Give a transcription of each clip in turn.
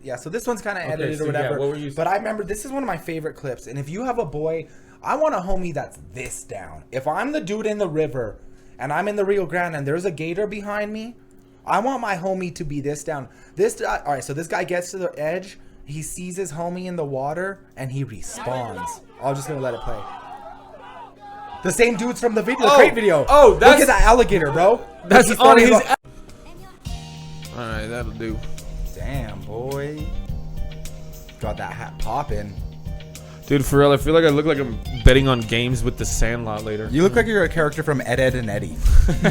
Yeah, so this one's kind of edited or whatever. Yeah, what were you saying? But I remember this is one of my favorite clips. And if you have a boy, I want a homie that's this down. If I'm the dude in the river and I'm in the Rio Grande and there's a gator behind me, I want my homie to be this down. All right, so this guy gets to the edge. He sees his homie in the water and he respawns. I'm just going to let it play. The same dudes from the video, the crate video. Oh, that's... Look at that alligator, bro. That's on his... Alright, that'll do. Damn, boy. Got that hat popping. Dude, for real, I feel like I look like I'm betting on games with the Sandlot later. You look like you're a character from Ed, Edd and Eddy.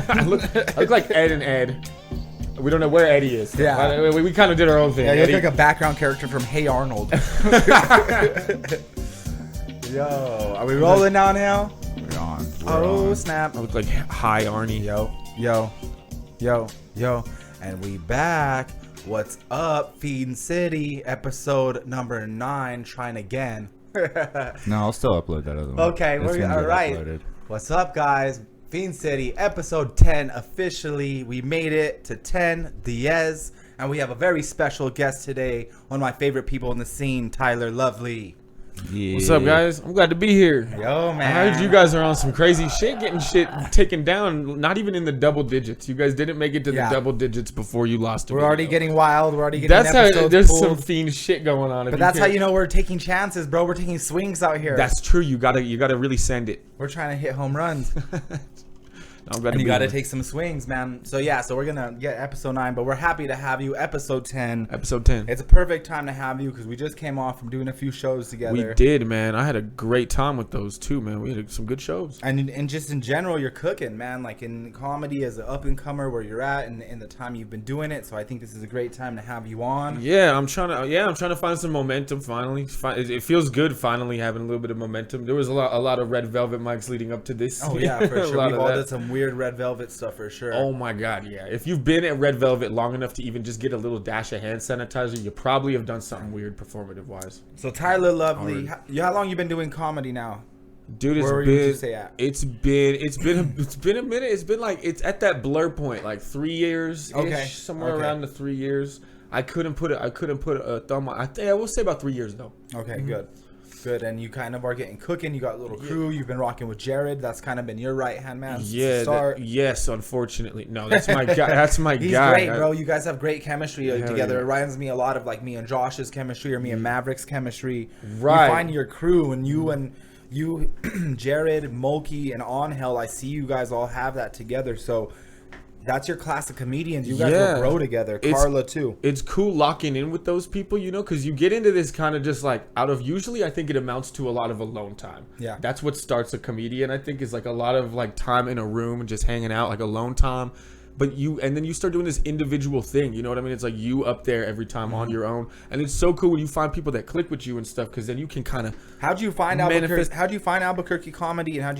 I look like Ed and Ed. We don't know where Eddie is. Yeah. We kind of did our own thing. Yeah, you Eddie. look like a background character from Hey Arnold. Yo, are we rolling now? We're on. Oh, snap. I look like Hi Arnie. Yo. And we back. What's up, FiendCity? Episode number 9. Trying again. No, I'll still upload that other one. Okay, It's gonna all get right. uploaded. What's up, guys? FiendCity, episode 10 officially. We made it to 10, Diaz. And we have a very special guest today. One of my favorite people in the scene, Tyler Lovely. Yeah. What's up, guys? I'm glad to be here. Yo, man. I heard you guys are on some crazy shit, getting shit taken down, not even in the double digits. You guys didn't make it to the double digits before you lost a We're video. already getting wild. We're already getting That's how there's pulled. some fiend shit going on. But that's how you know we're taking chances, bro. We're taking swings out here. That's true. You gotta really send it. We're trying to hit home runs. I'm glad And to you be got to here. take some swings, man. So, yeah, so we're going to get episode 9, but we're happy to have you. Episode 10. Episode 10. It's a perfect time to have you because we just came off from doing a few shows together. We did, man. I had a great time with those too, man. We had some good shows. And just in general, you're cooking, man. Like in comedy as an up-and-comer where you're at and in the time you've been doing it. So I think this is a great time to have you on. Yeah, I'm trying to find some momentum finally. It feels good finally having a little bit of momentum. There was a lot of Red Velvet mics leading up to this. Oh, yeah, for A sure. lot We've of all that. did some weird Red Velvet stuff for sure. Oh my god, yeah. If you've been at Red Velvet long enough to even just get a little dash of hand sanitizer, you probably have done something weird performative wise. So Tyler Lovely, how long you been doing comedy now? Dude, Where would you say at? It's been a minute. It's been like it's at that blur point, like 3 years, somewhere around the 3 years. I couldn't put a thumb on. I will say about 3 years though. Okay, good. And you kind of are getting cooking. You got a little crew. You've been rocking with Jared. That's kind of been your right hand man. Yes, unfortunately. No, that's my guy. That's my He's guy. great, bro. You guys have great chemistry together. Yeah. It reminds me a lot of like me and Josh's chemistry or me and Maverick's chemistry. Right. You find your crew and you, Jared, Mulkey, and Angel. I see you guys all have that together. So that's your class of comedians. You guys will grow together. Carla too. It's cool locking in with those people, you know, because you get into this kind of just like out of usually I think it amounts to a lot of alone time. Yeah. That's what starts a comedian, I think, is like a lot of like time in a room and just hanging out, like alone time. But then you start doing this individual thing, you know what I mean? It's like you up there every time on your own, and it's so cool when you find people that click with you and stuff, because then you can kind of. How'd you find Albuquerque comedy, and how'd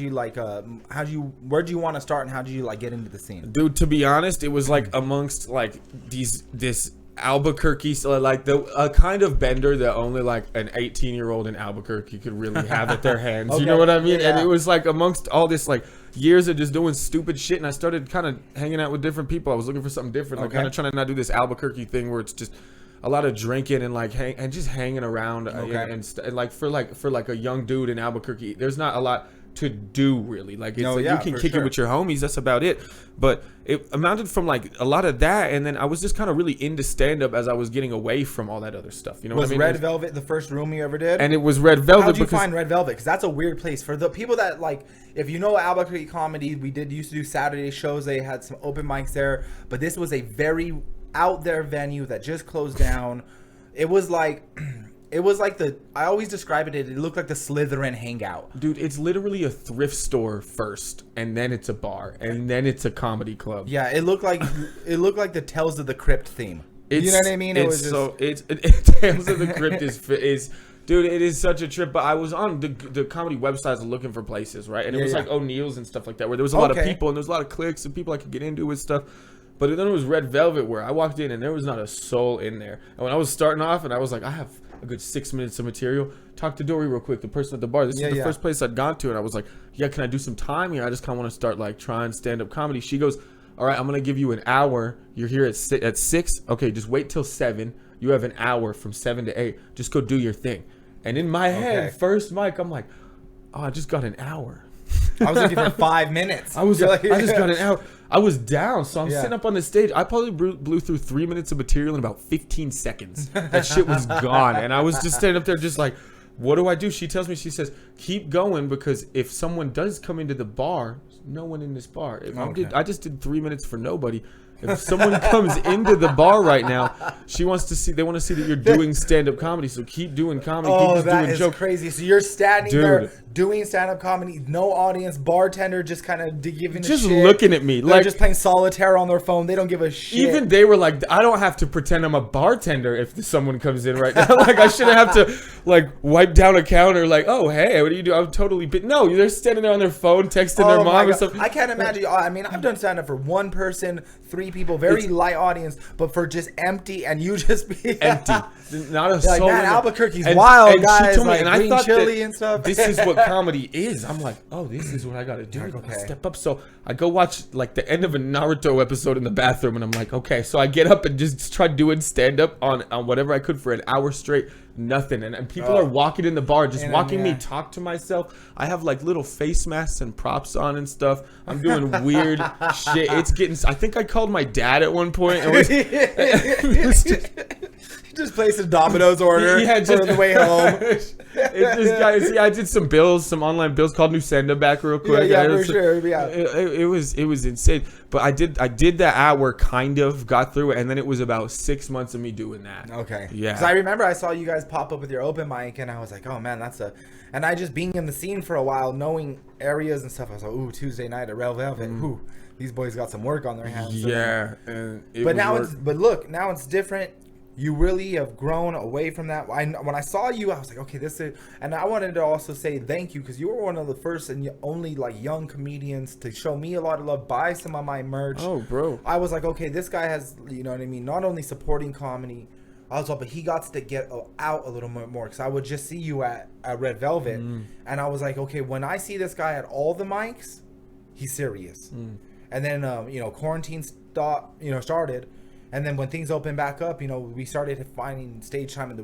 you where'd you want to start, and how'd you like get into the scene? Dude, to be honest, it was like amongst like this Albuquerque, so like a kind of bender that only like an 18-year-old in Albuquerque could really have at their hands. Okay. You know what I mean? Yeah. And it was like amongst all this like years of just doing stupid shit, and I started kind of hanging out with different people. I was looking for something different, like kind of trying to not do this Albuquerque thing where it's just a lot of drinking and like just hanging around. And like for a young dude in Albuquerque, there's not a lot to do really. Like it's you can kick it with your homies, that's about it. But it amounted from like a lot of that, and then I was just kind of really into stand-up as I was getting away from all that other stuff, you know what I mean? Red Velvet the first room you ever did? And it was Red Velvet. How'd you find Red Velvet? Because that's a weird place for the people that like, if you know Albuquerque comedy, we used to do Saturday shows. They had some open mics there, but this was a very out there venue that just closed down. It was like I always describe it looked like the Slytherin hangout. Dude, it's literally a thrift store first, and then it's a bar, and then it's a comedy club. Yeah, it looked like the Tales of the Crypt theme. You know what I mean? Tales of the Crypt is dude, it is such a trip. But I was on the comedy websites looking for places, right? And it was like O'Neill's and stuff like that, where there was a lot of people and there was a lot of cliques and people I could get into with stuff. But then it was Red Velvet, where I walked in and there was not a soul in there. And when I was starting off, and I was like, I have a good 6 minutes of material. Talk to Dory real quick, the person at the bar. This is the first place I'd gone to, and I was like, yeah, can I do some time here? I just kind of want to start like trying stand-up comedy. She goes, all right, I'm going to give you an hour. You're here at 6. Okay, just wait till 7. You have an hour from 7 to 8. Just go do your thing. And in my head, first mic, I'm like, oh, I just got an hour. I was looking for 5 minutes. I just got an hour. I was down, so I'm sitting up on the stage. I probably blew through 3 minutes of material in about 15 seconds. That shit was gone. And I was just standing up there just like, what do I do? She tells me, she says, keep going, because if someone does come into the bar, there's no one in this bar. I just did 3 minutes for nobody. If someone comes into the bar right now, they want to see that you're doing stand-up comedy. So keep doing comedy. Oh, keep that doing is jokes. crazy. So you're standing there doing stand-up comedy, no audience, bartender just kind of giving just a shit. Looking at me. They're like just playing solitaire on their phone. They don't give a shit. Even they were like, I don't have to pretend I'm a bartender if someone comes in right now. Like, I shouldn't have to, like, wipe down a counter like, oh, hey, what do you do? I'm totally... No, they're standing there on their phone, texting their mom or something. I can't imagine. I mean, I've done stand-up for one person, 3 people, very light audience, but for just empty, and you just be... empty. Not a like, soul. man, Albuquerque's wild, and guys. She told me, like, and I green thought chili and stuff. This is what comedy is. I'm like, oh, this is what I got to do. Okay. Step up. So I go watch like the end of a Naruto episode in the bathroom, and I'm like, okay. So I get up and just try doing stand up on whatever I could for an hour straight. Nothing. And people are walking in the bar, just watching me talk to myself. I have like little face masks and props on and stuff. I'm doing weird shit. It's getting. I think I called my dad at one point. He just placed a Domino's order on the way home. I did some online bills. Called Nusenda back real quick. For sure. Yeah. It was insane. But I did that hour, kind of got through it, and then it was about 6 months of me doing that. Okay. Yeah. Because I remember I saw you guys pop up with your open mic, and I was like, oh man, and I just being in the scene for a while, knowing areas and stuff. I was like, ooh, Tuesday night at Red Velvet. Ooh, these boys got some work on their hands. Yeah. But look, now it's different. You really have grown away from that. When I saw you, I was like, okay, this is... And I wanted to also say thank you, because you were one of the first and only like young comedians to show me a lot of love, buy some of my merch. Oh, bro. I was like, okay, this guy has, you know what I mean, not only supporting comedy, but he got to get out a little bit more, because I would just see you at Red Velvet, and I was like, okay, when I see this guy at all the mics, he's serious. And then, quarantine started. And then when things opened back up, we started finding stage time, and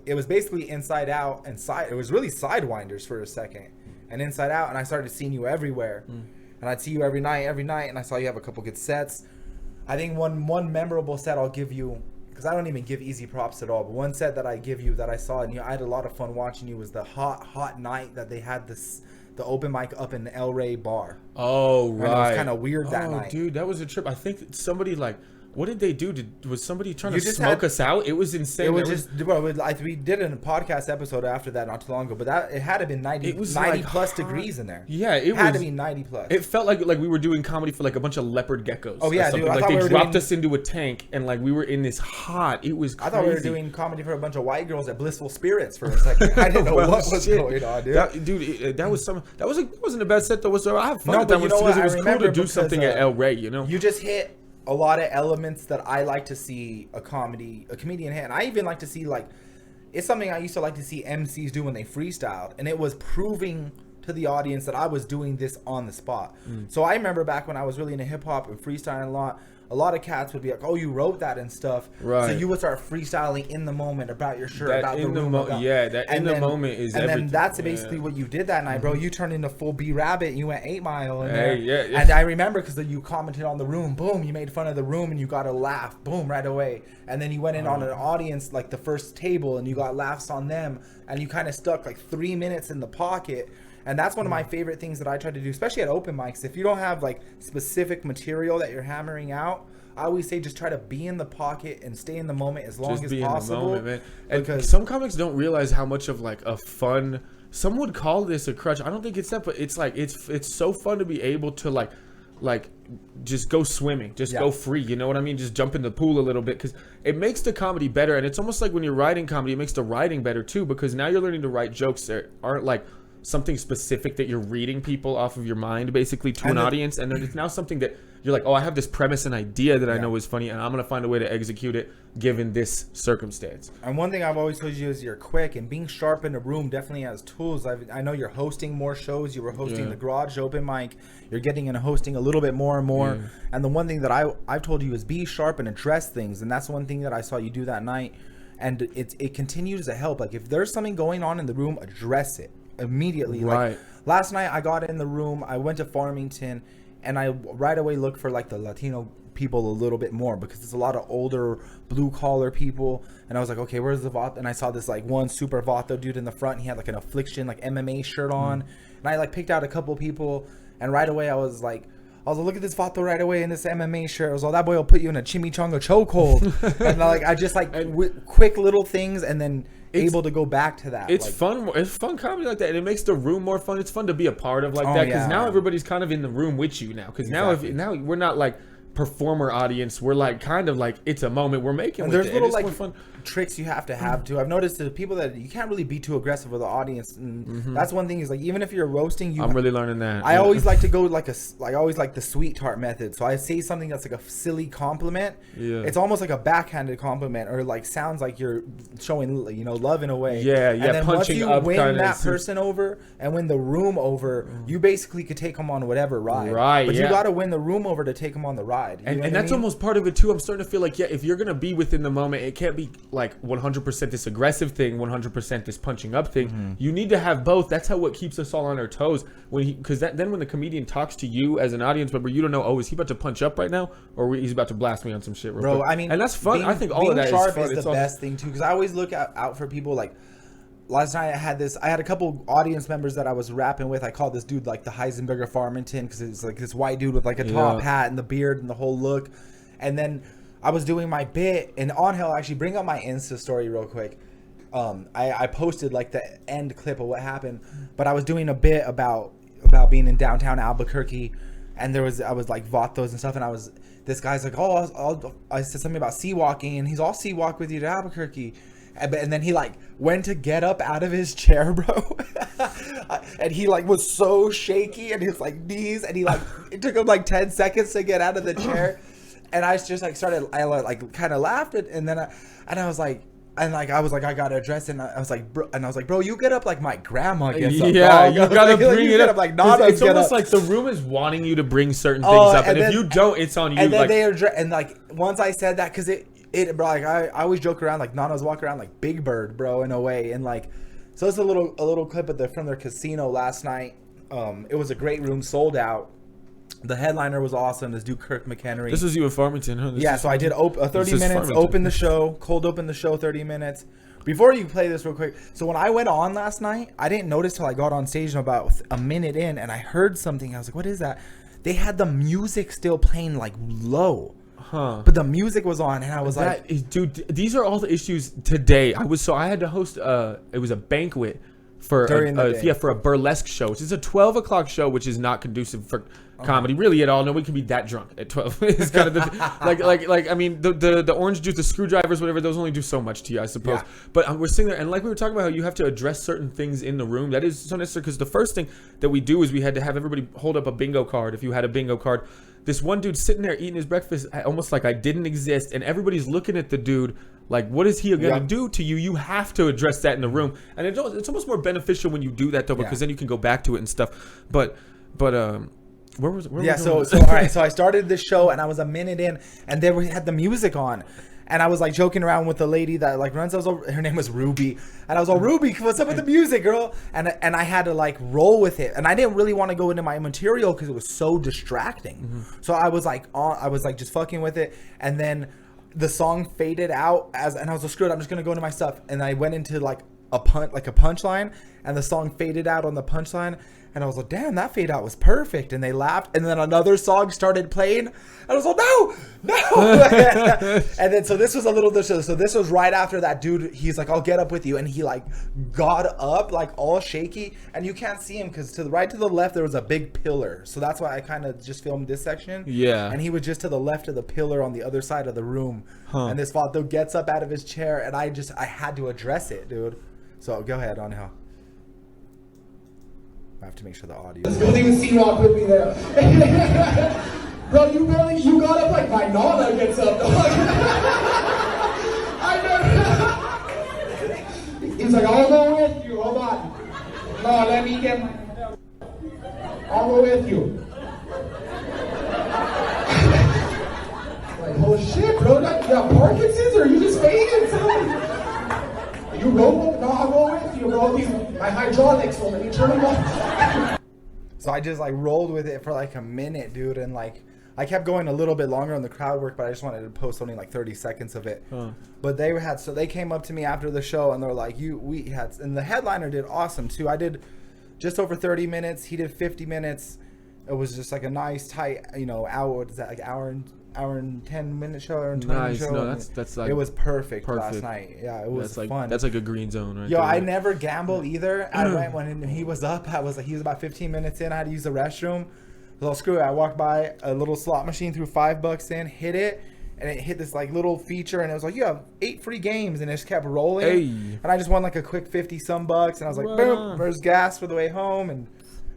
it was basically Inside Out and It was really Sidewinders for a second, and Inside Out, and I started seeing you everywhere, and I'd see you every night, and I saw you have a couple good sets. I think one memorable set I'll give you, because I don't even give easy props at all, but one set that I give you that I saw, and I had a lot of fun watching you, was the hot night that they had the open mic up in the El Rey bar. Oh, right. And it was kind of weird that night. Dude, that was a trip. I think somebody what did they do? Was somebody trying to smoke us out? It was insane. It was we did a podcast episode after that not too long ago, but it had to be 90 plus degrees in there. Yeah, it had to be 90 plus. It felt like we were doing comedy for like a bunch of leopard geckos. Oh yeah, dude, like they dropped us into a tank, and like we were in this hot. It was crazy. I thought we were doing comedy for a bunch of white girls at Blissful Spirits for a second. I didn't know what was going on, dude. That wasn't a bad set though. I have fun no, with that because it was cool to do because, something at El Rey. You just hit a lot of elements that I like to see a comedian hit. And I even like to see, like, it's something I used to like to see MCs do when they freestyled, and it was proving to the audience that I was doing this on the spot. So I remember back when I was really into hip hop and freestyling a lot of cats would be like, oh, you wrote that and stuff. Right. So you would start freestyling in the moment about your shirt, about the room. The moment is everything. And then that's basically what you did that night, bro. You turned into full B Rabbit, and you went 8 Mile in there. Yeah. And I remember because you commented on the room, boom, you made fun of the room, and you got a laugh, boom, right away. And then you went in on an audience, like the first table, and you got laughs on them, and you kind of stuck like 3 minutes in the pocket. And that's one of my favorite things that I try to do, especially at open mics. If you don't have like specific material that you're hammering out, I always say just try to be in the pocket and stay in the moment as long as possible. In the moment, man. Because some comics don't realize how much of like a fun. Some would call this a crutch. I don't think it's that, but it's like it's so fun to be able to like just go swimming, just go free. You know what I mean? Just jump in the pool a little bit, because it makes the comedy better. And it's almost like when you're writing comedy, it makes the writing better too, because now you're learning to write jokes that aren't like something specific that you're reading people off of your mind, basically, to an audience. And then it's now something that you're like, oh, I have this premise and idea that I know is funny, and I'm going to find a way to execute it given this circumstance. And one thing I've always told you is you're quick, and being sharp in a room definitely has tools. I know you're hosting more shows. You were hosting the Garage Open Mic. You're getting into hosting a little bit more and more. Yeah. And the one thing that I've told you is be sharp and address things. And that's one thing that I saw you do that night. And it continues to help. Like, if there's something going on in the room, address it immediately. Right. Like, last night I got in the room. I went to Farmington, and I right away looked for, like, the Latino people a little bit more, because there's a lot of older blue-collar people. And I was like, okay, where's the Vato? And I saw this, like, one super Vato dude in the front. He had, like, an Affliction, like, MMA shirt on. And I, like, picked out a couple people. And right away I was like, look at this Vato right away in this MMA shirt. I was like, that boy will put you in a chimichanga chokehold. And like, I just like quick little things, and then able to go back to that. It's like, fun. It's fun comedy like that, and it makes the room more fun. It's fun to be a part of that, because now everybody's kind of in the room with you now. Because now we're not like performer audience. We're like kind of like, it's a moment we're making. And with there's little like fun tricks you have to too. I've noticed the people that you can't really be too aggressive with the audience, and that's one thing is like, even if you're roasting, I'm really learning that. I always like to go I always like the sweet tart method. So I say something that's like a silly compliment. Yeah. It's almost like a backhanded compliment, or like sounds like you're showing, you know, love in a way. Yeah, and then punching once you up win that person over and win the room over, you basically could take them on whatever ride. Right. But you got to win the room over to take them on the ride. And that's almost part of it too. I'm starting to feel like, if you're gonna be within the moment, it can't be like 100% this aggressive thing, 100% this punching up thing. You need to have both. That's what keeps us all on our toes. Because then when the comedian talks to you as an audience member, you don't know, oh, is he about to punch up right now, or he's about to blast me on some shit real quick. I mean, and that's fun. I think all of that is fun. Is the best thing too, because I always look out for people. Like last night, I had a couple audience members that I was rapping with. I called this dude like the Heisenberg of Farmington, because it's like this white dude with like a top hat and the beard and the whole look. And then I was doing my bit, and Angel, actually bring up my Insta story real quick. I posted like the end clip of what happened, but I was doing a bit about being in downtown Albuquerque, and I was like Vatos and stuff, and this guy's like, oh, I said something about sea walking, and he's all sea walk with you to Albuquerque. And then he like went to get up out of his chair, bro. And he like was so shaky, and his like knees, and it took him like 10 seconds to get out of the chair. And I just like I like kind of laughed at, and then I was like, I gotta address it. And I was like, bro, you get up like my grandma gets up. Yeah, dog. you gotta bring it up. Like Nana it's almost like the room is wanting you to bring certain things up, and if you don't, it's on you. And then they address, and like once I said that, because bro, like I always joke around like Nana's walk around like Big Bird, bro, in a way, and like so it's a little clip from their casino last night. It was a great room, sold out. The headliner was awesome. This dude Kirk McHenry. This was you at Farmington, huh? So I did 30 minutes, open the show, cold open the show 30 minutes. Before you play this real quick, so when I went on last night, I didn't notice till I got on stage about a minute in, and I heard something. I was like, what is that? They had the music still playing like low. Huh. But the music was on, and I was dude, these are all the issues today. I had to host it was a banquet for a burlesque show, which is a 12 o'clock show, which is not conducive for comedy really at all. Nobody can be that drunk at 12. It's kind of like I mean the orange juice, the screwdrivers, whatever, those only do so much to you, I suppose. Yeah. But we're sitting there, and like we were talking about how you have to address certain things in the room. That is so necessary, because the first thing that we do is we had to have everybody hold up a bingo card. If you had a bingo card, this one dude sitting there eating his breakfast almost like I didn't exist, and everybody's looking at the dude like, what is he going to do to you? You have to address that in the room, and it's almost more beneficial when you do that though, because then you can go back to it and stuff. But where was all right, so I started this show, and I was a minute in, and they had the music on, and I was like joking around with the lady that like runs. Her name was Ruby, and I was all, Ruby, what's up with the music, girl? And I had to like roll with it, and I didn't really want to go into my material because it was so distracting. So I was like just fucking with it, and then the song faded out and I was like, screw it, I'm just gonna go into my stuff, and I went into like a punchline, and the song faded out on the punchline. And I was like, damn, that fade out was perfect. And they laughed. And then another song started playing. And I was like, no. And then, so this was so this was right after that dude. He's like, I'll get up with you. And he like got up like all shaky. And you can't see him because to the left, there was a big pillar. So that's why I kind of just filmed this section. Yeah. And he was just to the left of the pillar on the other side of the room. And this Vato gets up out of his chair. And I had to address it, dude. So go ahead, Angel. I have to make sure the audio. Let's go even C-Rock with me there. Bro, you got up like my Nana gets up, dog. I know. He's like, I'll go with you, hold on. No, let me get my... I'll go with you. Like, oh shit, bro, you got Parkinson's or you just fainted? You go? No, I'll go with you, bro. My hydraulics will let me turn them off. So I just like rolled with it for like a minute, dude, and like I kept going a little bit longer on the crowd work, but I just wanted to post only like 30 seconds of it. But they came up to me after the show and they're like, and the headliner did awesome too. I did just over 30 minutes. He did 50 minutes. It was just like a nice tight, hour. Is that like hour and 10 minute show or 20 minute show? No, that's like it was perfect last night. Yeah, it was fun. That's like a green zone, right? Yo, there. I never gamble either. I went when he was up. He was about 15 minutes in. I had to use the restroom. So screw it. I walked by a little slot machine, threw $5 in, hit it, and it hit this like little feature, and it was like, you have 8 free games, and it just kept rolling. Hey. And I just won like a quick 50-some bucks, and I was like, boom, there's gas for the way home, and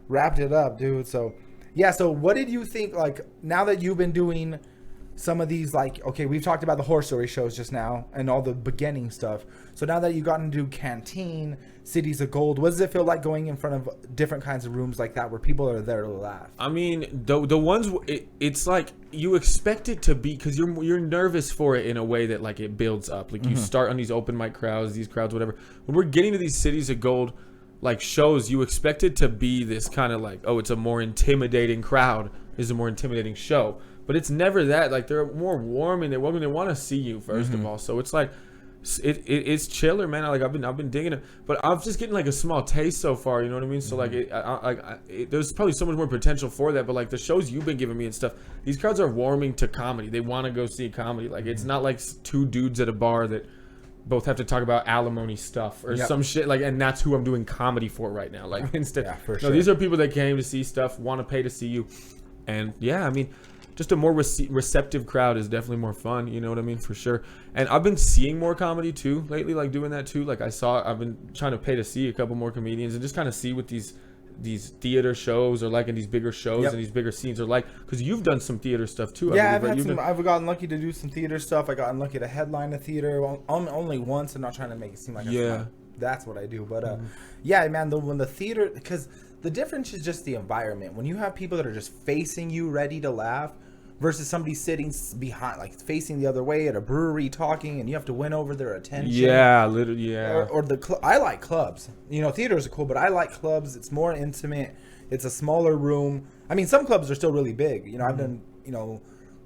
wrapped it up, dude. So yeah. So what did you think? Like now that you've been doing some of these, like, okay, we've talked about the horse story shows just now and all the beginning stuff. So now that you've gotten to do Canteen, Cities of Gold, what does it feel like going in front of different kinds of rooms like that where people are there to laugh? I mean, the ones, it's like you expect it to be, because you're nervous for it in a way that like it builds up. Like you start on these open mic crowds, these crowds, whatever. When we're getting to these Cities of Gold like shows, you expect it to be this kind of like, oh, it's a more intimidating crowd, is a more intimidating show. But it's never that. Like they're more warm and they're welcome. They want to see you first of all. So it's like it's chiller, man. Like I've been digging it, but I'm just getting like a small taste so far. You know what I mean? So like there's probably so much more potential for that. But like the shows you've been giving me and stuff, these crowds are warming to comedy. They want to go see comedy. Like it's not like two dudes at a bar that both have to talk about alimony stuff or some shit. Like, and that's who I'm doing comedy for right now. Like instead, sure. These are people that came to see stuff, want to pay to see you, and yeah, I mean. Just a more receptive crowd is definitely more fun, you know what I mean, for sure. And I've been seeing more comedy too lately, like doing that too. Like I've been trying to pay to see a couple more comedians and just kind of see what these theater shows are like, and these bigger shows and these bigger scenes are like. Because you've done some theater stuff too. Yeah, I've gotten lucky to do some theater stuff. I gotten lucky to headline a theater only once. I'm not trying to make it seem like that's what I do, but yeah, man. When the theater, because the difference is just the environment. When you have people that are just facing you, ready to laugh, versus somebody sitting behind, like facing the other way at a brewery talking, and you have to win over their attention. Yeah, literally, yeah. Or I like clubs. Theaters are cool, but I like clubs. It's more intimate. It's a smaller room. I mean, some clubs are still really big. I've done,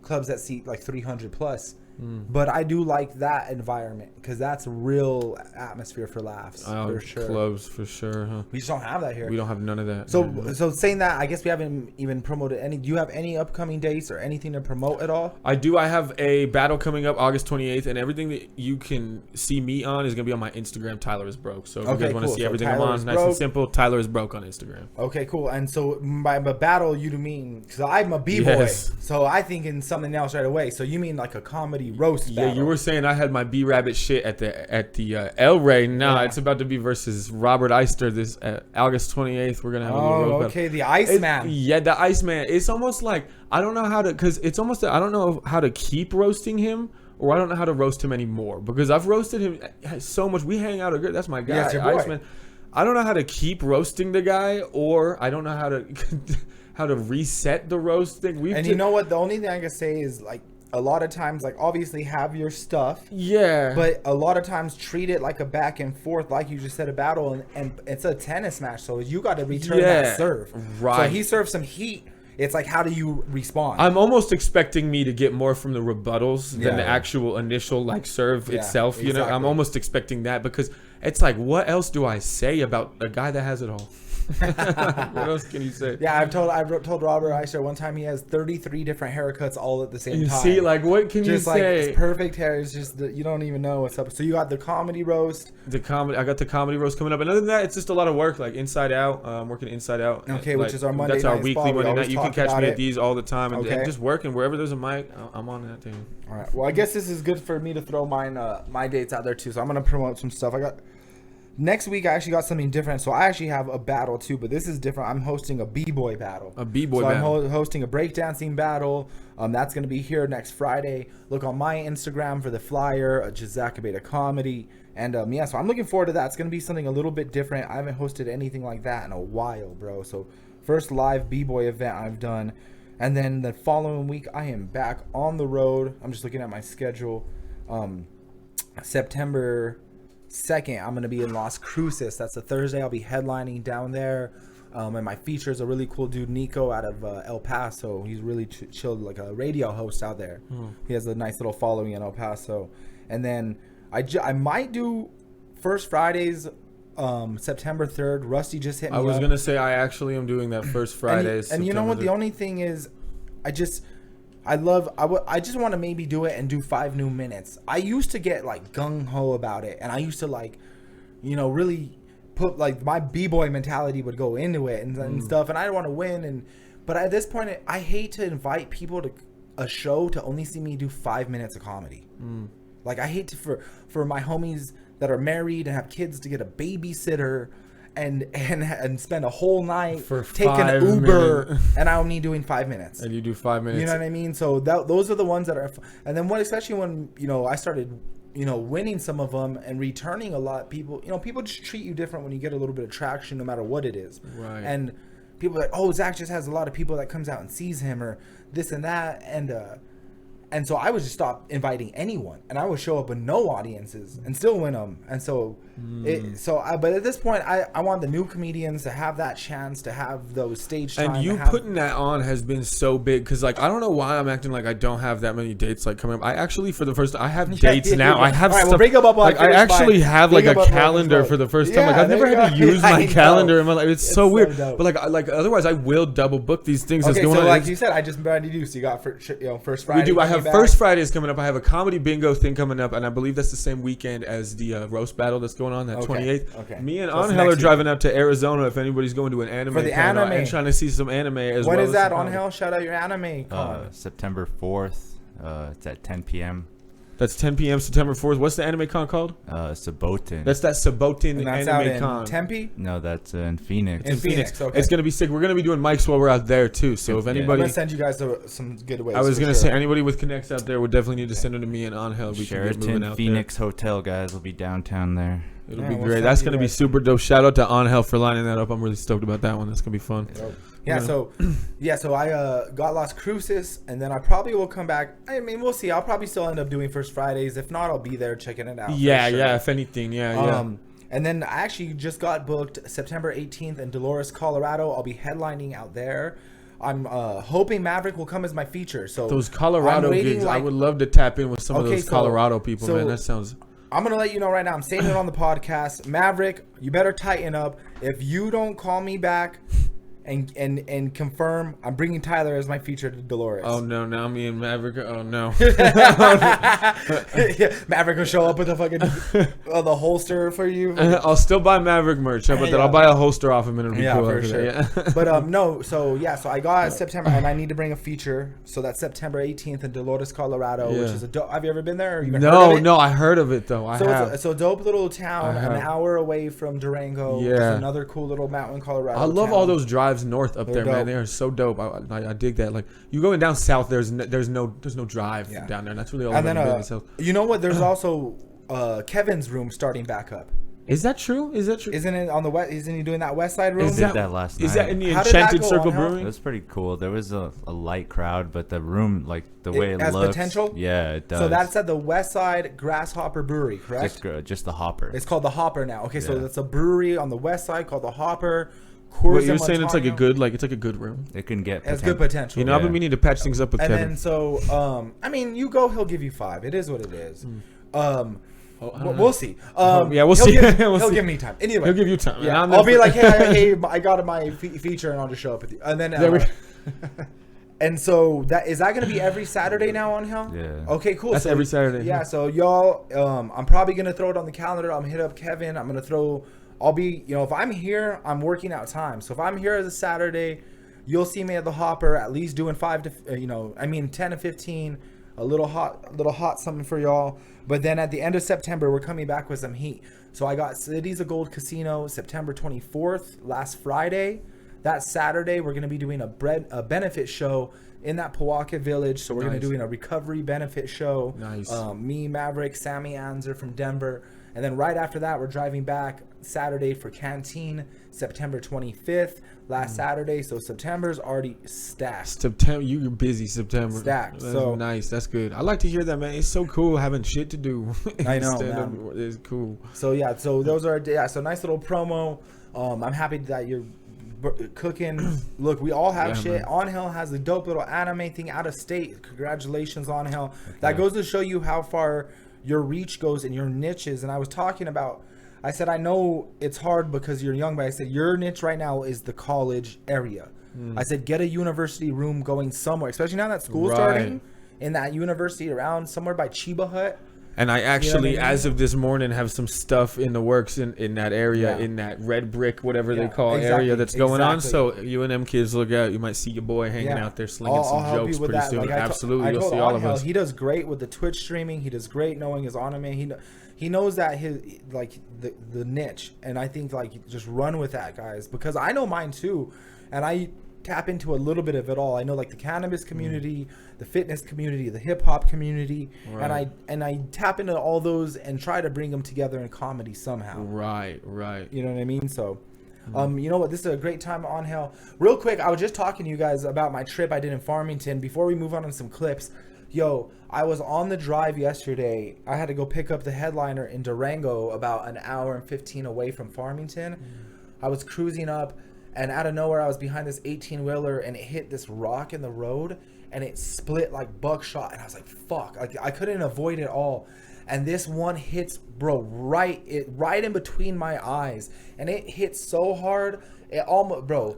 clubs that seat like 300 plus. But I do like that environment because that's real atmosphere for laughs, for sure. Clubs, for sure, huh? We just don't have that here. We don't have none of that. So saying that, I guess we haven't even promoted any. Do you have any upcoming dates or anything to promote at all? I do. I have a battle coming up August 28th, and everything that you can see me on is going to be on my Instagram, Tyler is Broke. So if you guys want to see everything I'm on, nice and simple, Tyler is Broke on Instagram. Okay, cool. And so by battle, you do mean, because I'm a B-boy, so I think in something else right away. So you mean like a comedy roast battle. Yeah, you were saying I had my B-Rabbit shit at the El Rey. Nah, it's about to be versus Robert Eister this August 28th. We're going to have a little roast battle. Okay, the Iceman. Yeah, the Iceman. It's almost like, I don't know how to, because it's almost, I don't know how to keep roasting him, or I don't know how to roast him anymore, because I've roasted him so much. We hang out, that's my guy, Iceman. I don't know how to keep roasting the guy, or I don't know how to how to reset the roast thing. You know what? The only thing I can say is, like, a lot of times, like, obviously have your stuff. Yeah. But a lot of times treat it like a back and forth, like you just said, a battle. And it's a tennis match, so you got to return that serve. Right. So he serves some heat. It's like, how do you respond? I'm almost expecting me to get more from the rebuttals than the actual initial, like, serve itself. Exactly. You know, I'm almost expecting that, because it's like, what else do I say about a guy that has it all? What else can you say? Yeah, I've told Robert Eicher one time he has 33 different haircuts all at the same time. See, like, what can you say? It's perfect hair. It's just you don't even know what's up. So you got the comedy roast. I got the comedy roast coming up. And other than that, it's just a lot of work, like Inside Out. Working Inside Out. Okay, like, which is our Monday night. That's our weekly spot. Monday night. You can catch me at these all the time, and okay. Just working wherever there's a mic. I'm on that thing. All right. Well, I guess this is good for me to throw my dates out there too. So I'm gonna promote some stuff. Next week, I actually got something different. So I actually have a battle too, but this is different. I'm hosting a b-boy battle. A b-boy so battle. I'm hosting a breakdancing battle. That's going to be here next Friday. Look on my Instagram for the flyer, just Zach Abeyta Comedy. And yeah, so I'm looking forward to that. It's going to be something a little bit different. I haven't hosted anything like that in a while, bro. So first live b-boy event I've done. And then the following week, I am back on the road. I'm just looking at my schedule. September 2nd, I'm going to be in Las Cruces. That's a Thursday. I'll be headlining down there. And my feature is a really cool dude, Nico, out of El Paso. He's really chilled, like a radio host out there. He has a nice little following in El Paso. And then I might do First Fridays, September 3rd. Rusty just hit me I was up. going to say I actually am doing that First Fridays. And you know what? The only thing is, I just want to maybe do it and do 5 new minutes. I used to get like gung-ho about it, and I used to like, really put like my b-boy mentality would go into it and stuff, and I want to win. But at this point, I hate to invite people to a show to only see me do 5 minutes of comedy. Like I hate to for my homies that are married and have kids to get a babysitter and spend a whole night for taking Uber, and I'm only doing 5 minutes. And you do 5 minutes. You know what I mean? So those are the ones that are, and then especially when I started, winning some of them and returning a lot. People just treat you different when you get a little bit of traction, no matter what it is. Right. And people are like, oh, Zach just has a lot of people that comes out and sees him or this and that, and so I would just stop inviting anyone, and I would show up with no audiences and still win them. And so, but at this point, I want the new comedians to have that chance to have those stage time. And you putting that on has been so big because, like, I don't know why I'm acting like I don't have that many dates like coming up. I actually, for the first, I have dates now. I have stuff. Well, bring them up like I actually have like a calendar for the first time. Like I've never had to use my calendar in my life. It's so weird. But like otherwise, I will double book these things. Okay, so like you said, I just invited you. So you got First Friday. We do. I have First Fridays coming up. I have a comedy bingo thing coming up, and I believe that's the same weekend as the roast battle that's going on, that 28th. Okay. Me and Angel are driving up to Arizona if anybody's going to an anime for the panel anime and trying to see some anime as well. When is that, Angel? Shout out your anime con. September 4th. It's at 10 p.m. That's 10 p.m. September 4th. What's the anime con called? Sabotin. That's that Sabotin And that's anime out in con. Tempe? No, that's in Phoenix. In Phoenix. Okay. It's gonna be sick. We're gonna be doing mics while we're out there too. So if I'm anybody, gonna send you guys some good ways. I was gonna say anybody with connects out there would definitely need to send them to me and Angel. We can get moving Sheraton out Phoenix there. Hotel, guys, will be downtown there. It'll Yeah, be we'll great. send That's you gonna be guys super dope. Shout out to Angel for lining that up. I'm really stoked about that one. That's gonna be fun. So I got Las Cruces, and then I probably will come back. I mean, we'll see. I'll probably still end up doing First Fridays. If not, I'll be there checking it out. Yeah, for sure. yeah. If anything, yeah. And then I actually just got booked September 18th in Dolores, Colorado. I'll be headlining out there. I'm hoping Maverick will come as my feature. So Those Colorado gigs, I would love to tap in with some of those Colorado people, man. That sounds. I'm going to let you know right now. I'm saying it on the podcast. Maverick, you better tighten up. If you don't call me back and confirm, I'm bringing Tyler as my feature to Dolores. Oh, no. Now me and Maverick. Oh, no. Yeah, Maverick will show up with a fucking the holster for you. I'll still buy Maverick merch. How about that? I'll buy a holster off him and it'll be cool. For sure. Yeah. But no, so I got September, and I need to bring a feature. So that's September 18th in Dolores, Colorado, which is a dope. Have you ever been there? Or even heard of it? No, I heard of it though. It's a dope little town, an hour away from Durango. Yeah, it's another cool little mountain, Colorado. I love town. all those drives north up there, dope. man. They are so dope. I dig that. Like you going down south, there's no drive down there. And that's really all. And then you know what? There's also Kevin's room starting back up. Is that true? Isn't it on the west? Isn't he doing that West Side room? Did that last night. Is that in the How did that Enchanted go Circle on, Hal? Brewing? It was pretty cool. There was a light crowd, but the room, like the way it has looks, potential? Yeah, it does. So that's at the West Side Grasshopper Brewery, correct? just the Hopper. It's called the Hopper now. Okay, so Yeah. that's a brewery on the West Side called the Hopper. What you're saying? It's like a good room. It can get. It has good potential. You know, I've been meaning to patch things up with and Kevin. then so I mean, you go, he'll give you 5. It is what it is. We'll see. We'll see. He'll give me time. Anyway, He'll give you time. Yeah, I'll be like, hey, I got my feature, and I'll just show up with you. And then, and so is that going to be every Saturday now on Hell? Yeah. Okay, cool. That's every Saturday. Yeah. So y'all, I'm probably gonna throw it on the calendar. I'm gonna hit up Kevin. I'm gonna throw. I'll be, if I'm here, I'm working out time. So if I'm here as a Saturday, you'll see me at the Hopper at least doing 10 to 15. a little hot something for y'all. But then at the end of September, we're coming back with some heat. So I got Cities of Gold Casino September 24th, last Friday. That Saturday, we're going to be doing a benefit show in that Powaka Village. So we're going to be doing a recovery benefit show. Nice. Me, Maverick, Sammy Anzer from Denver. And then right after that, we're driving back Saturday for Canteen, September 25th, last Saturday. So September's already stacked. September, you're busy September. Stacked. That's so nice. That's good. I like to hear that, man. It's so cool having shit to do. I know, man. It's cool. So yeah, so those are so nice little promo. I'm happy that you're cooking. Look, we all have shit. Man. Angel has a dope little anime thing out of state. Congratulations, Angel. That goes to show you how far your reach goes in your niches. And I was talking about, I said, I know it's hard because you're young, but I said your niche right now is the college area. I said, get a university room going somewhere, especially now that school's starting, in that university around somewhere by Chiba Hut. And I actually, You know what I mean? as of this morning, have some stuff in the works in that area, in that red brick, whatever they call area that's going on. So you and them kids look out. You might see your boy hanging out there slinging some jokes pretty soon. Like Absolutely, you'll see all of us. He does great with the Twitch streaming. He does great knowing his anime. He knows that his the niche, and I think just run with that, guys, because I know mine too, and I tap into a little bit of it all. I know the cannabis community, the fitness community, the hip hop community, and I tap into all those and try to bring them together in comedy somehow. Right. You know what I mean? So, you know what? This is a great time on Hell. Real quick, I was just talking to you guys about my trip I did in Farmington. Before we move on some clips, yo, I was on the drive yesterday. I had to go pick up the headliner in Durango, about an hour and 15 away from Farmington. I was cruising up, and out of nowhere, I was behind this 18-wheeler, and it hit this rock in the road, and it split like buckshot. And I was like, fuck. I couldn't avoid it all. And this one hits, bro, right in between my eyes. And it hit so hard, it almost, bro,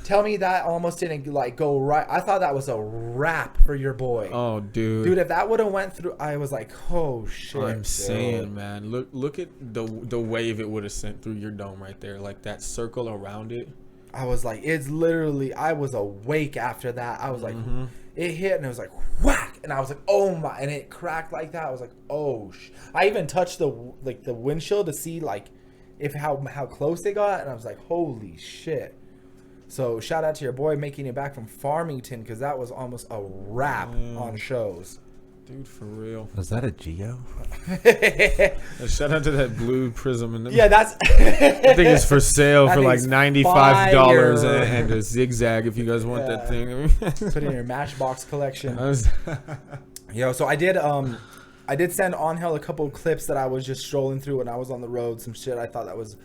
tell me that almost didn't go right. I thought that was a wrap for your boy. Oh, dude. Dude, if that would have went through, I was like, oh, shit. I'm saying, man, look at the wave it would have sent through your dome right there. Like that circle around it. I was like, it's literally, I was awake after that. I was like, it hit and it was like, whack. And I was like, oh my, and it cracked like that. I was like, oh, I even touched the windshield to see how close they got. And I was like, holy shit. So shout out to your boy making it back from Farmington, because that was almost a wrap on shows. Dude, for real. Was that a Geo? Shout out to that blue Prism. Yeah, that's... I think it's for sale for like $95 fire. and a zigzag if you guys want that thing. Put it in your Matchbox collection. Yo, so I did send Angel a couple of clips that I was just strolling through when I was on the road. Some shit I thought that was...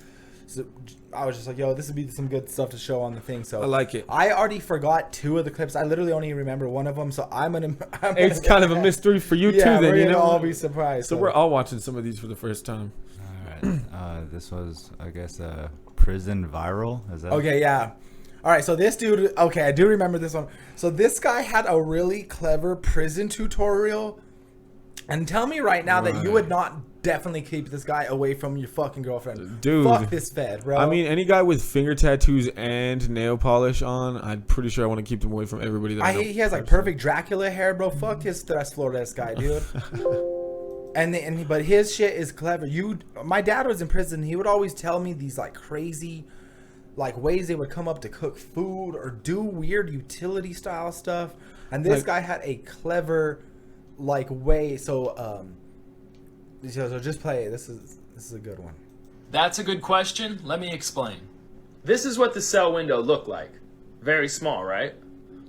So I was just like, yo, this would be some good stuff to show on the thing. So I like it. I already forgot 2 of the clips. I literally only remember one of them. So I'm gonna it's kind of a mystery for you too. Then we're you gonna know, all be surprised. So we're all watching some of these for the first time. All right. This was, I guess, prison viral. Is that okay? Yeah. All right. So this dude. Okay, I do remember this one. So this guy had a really clever prison tutorial. And tell me right now that you would not definitely keep this guy away from your fucking girlfriend. Dude. Fuck this fed, bro. I mean, any guy with finger tattoos and nail polish on, I'm pretty sure I want to keep them away from everybody that I know. He has like perfect Dracula hair, bro. Fuck his Tres Flores guy, dude. But his shit is clever. My dad was in prison. He would always tell me these like crazy ways they would come up to cook food or do weird utility style stuff. And this guy had a clever way. So just play it. This is a good one. That's a good question. Let me explain. This is what the cell window looked like. Very small, right?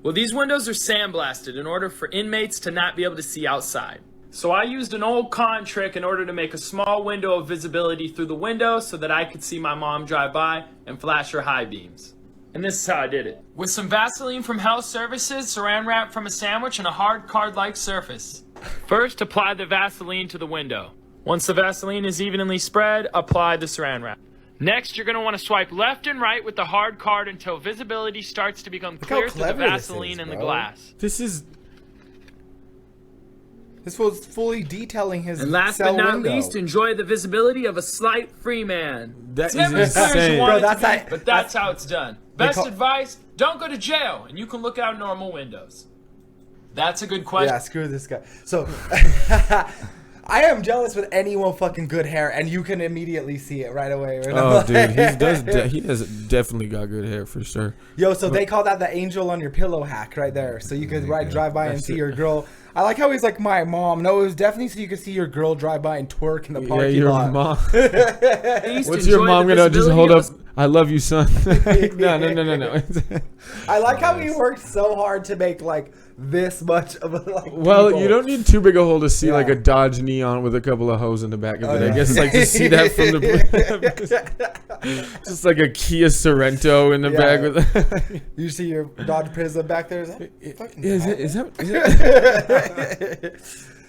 Well, these windows are sandblasted in order for inmates to not be able to see outside. So I used an old con trick in order to make a small window of visibility through the window so that I could see my mom drive by and flash her high beams. And this is how I did it. With some Vaseline from Health Services, saran wrap from a sandwich, and a hard card-like surface. First, apply the Vaseline to the window. Once the Vaseline is evenly spread, apply the saran wrap. Next, you're going to want to swipe left and right with the hard card until visibility starts to become clear through the Vaseline and the glass. This was fully detailing his And last cell but not window. least, enjoy the visibility of a slight free man. That It's is never as clear as insane. you want Bro, it to that's be, but that's how it's done. Best advice, don't go to jail, and you can look out normal windows. That's a good question. Yeah, screw this guy. So, I am jealous with anyone fucking good hair, and you can immediately see it right away. Right? Oh, dude, he has definitely got good hair for sure. Yo, so they call that the angel on your pillow hack right there. So you could drive by and see your girl. I like how he's like my mom. No, it was definitely so you could see your girl drive by and twerk in the parking lot. Mom. I used to What's your enjoy mom the gonna just hold up? visibility I love you, son. No. I like how he worked so hard to make like this much of a like. Well, people. you don't need too big a hole to see Yeah. like a Dodge Neon with a couple of hoes in the back of it. Oh, yeah. I guess like to see that from the just like a Kia Sorento in the back with. You see your Dodge Prism back there? Is that fucking Is that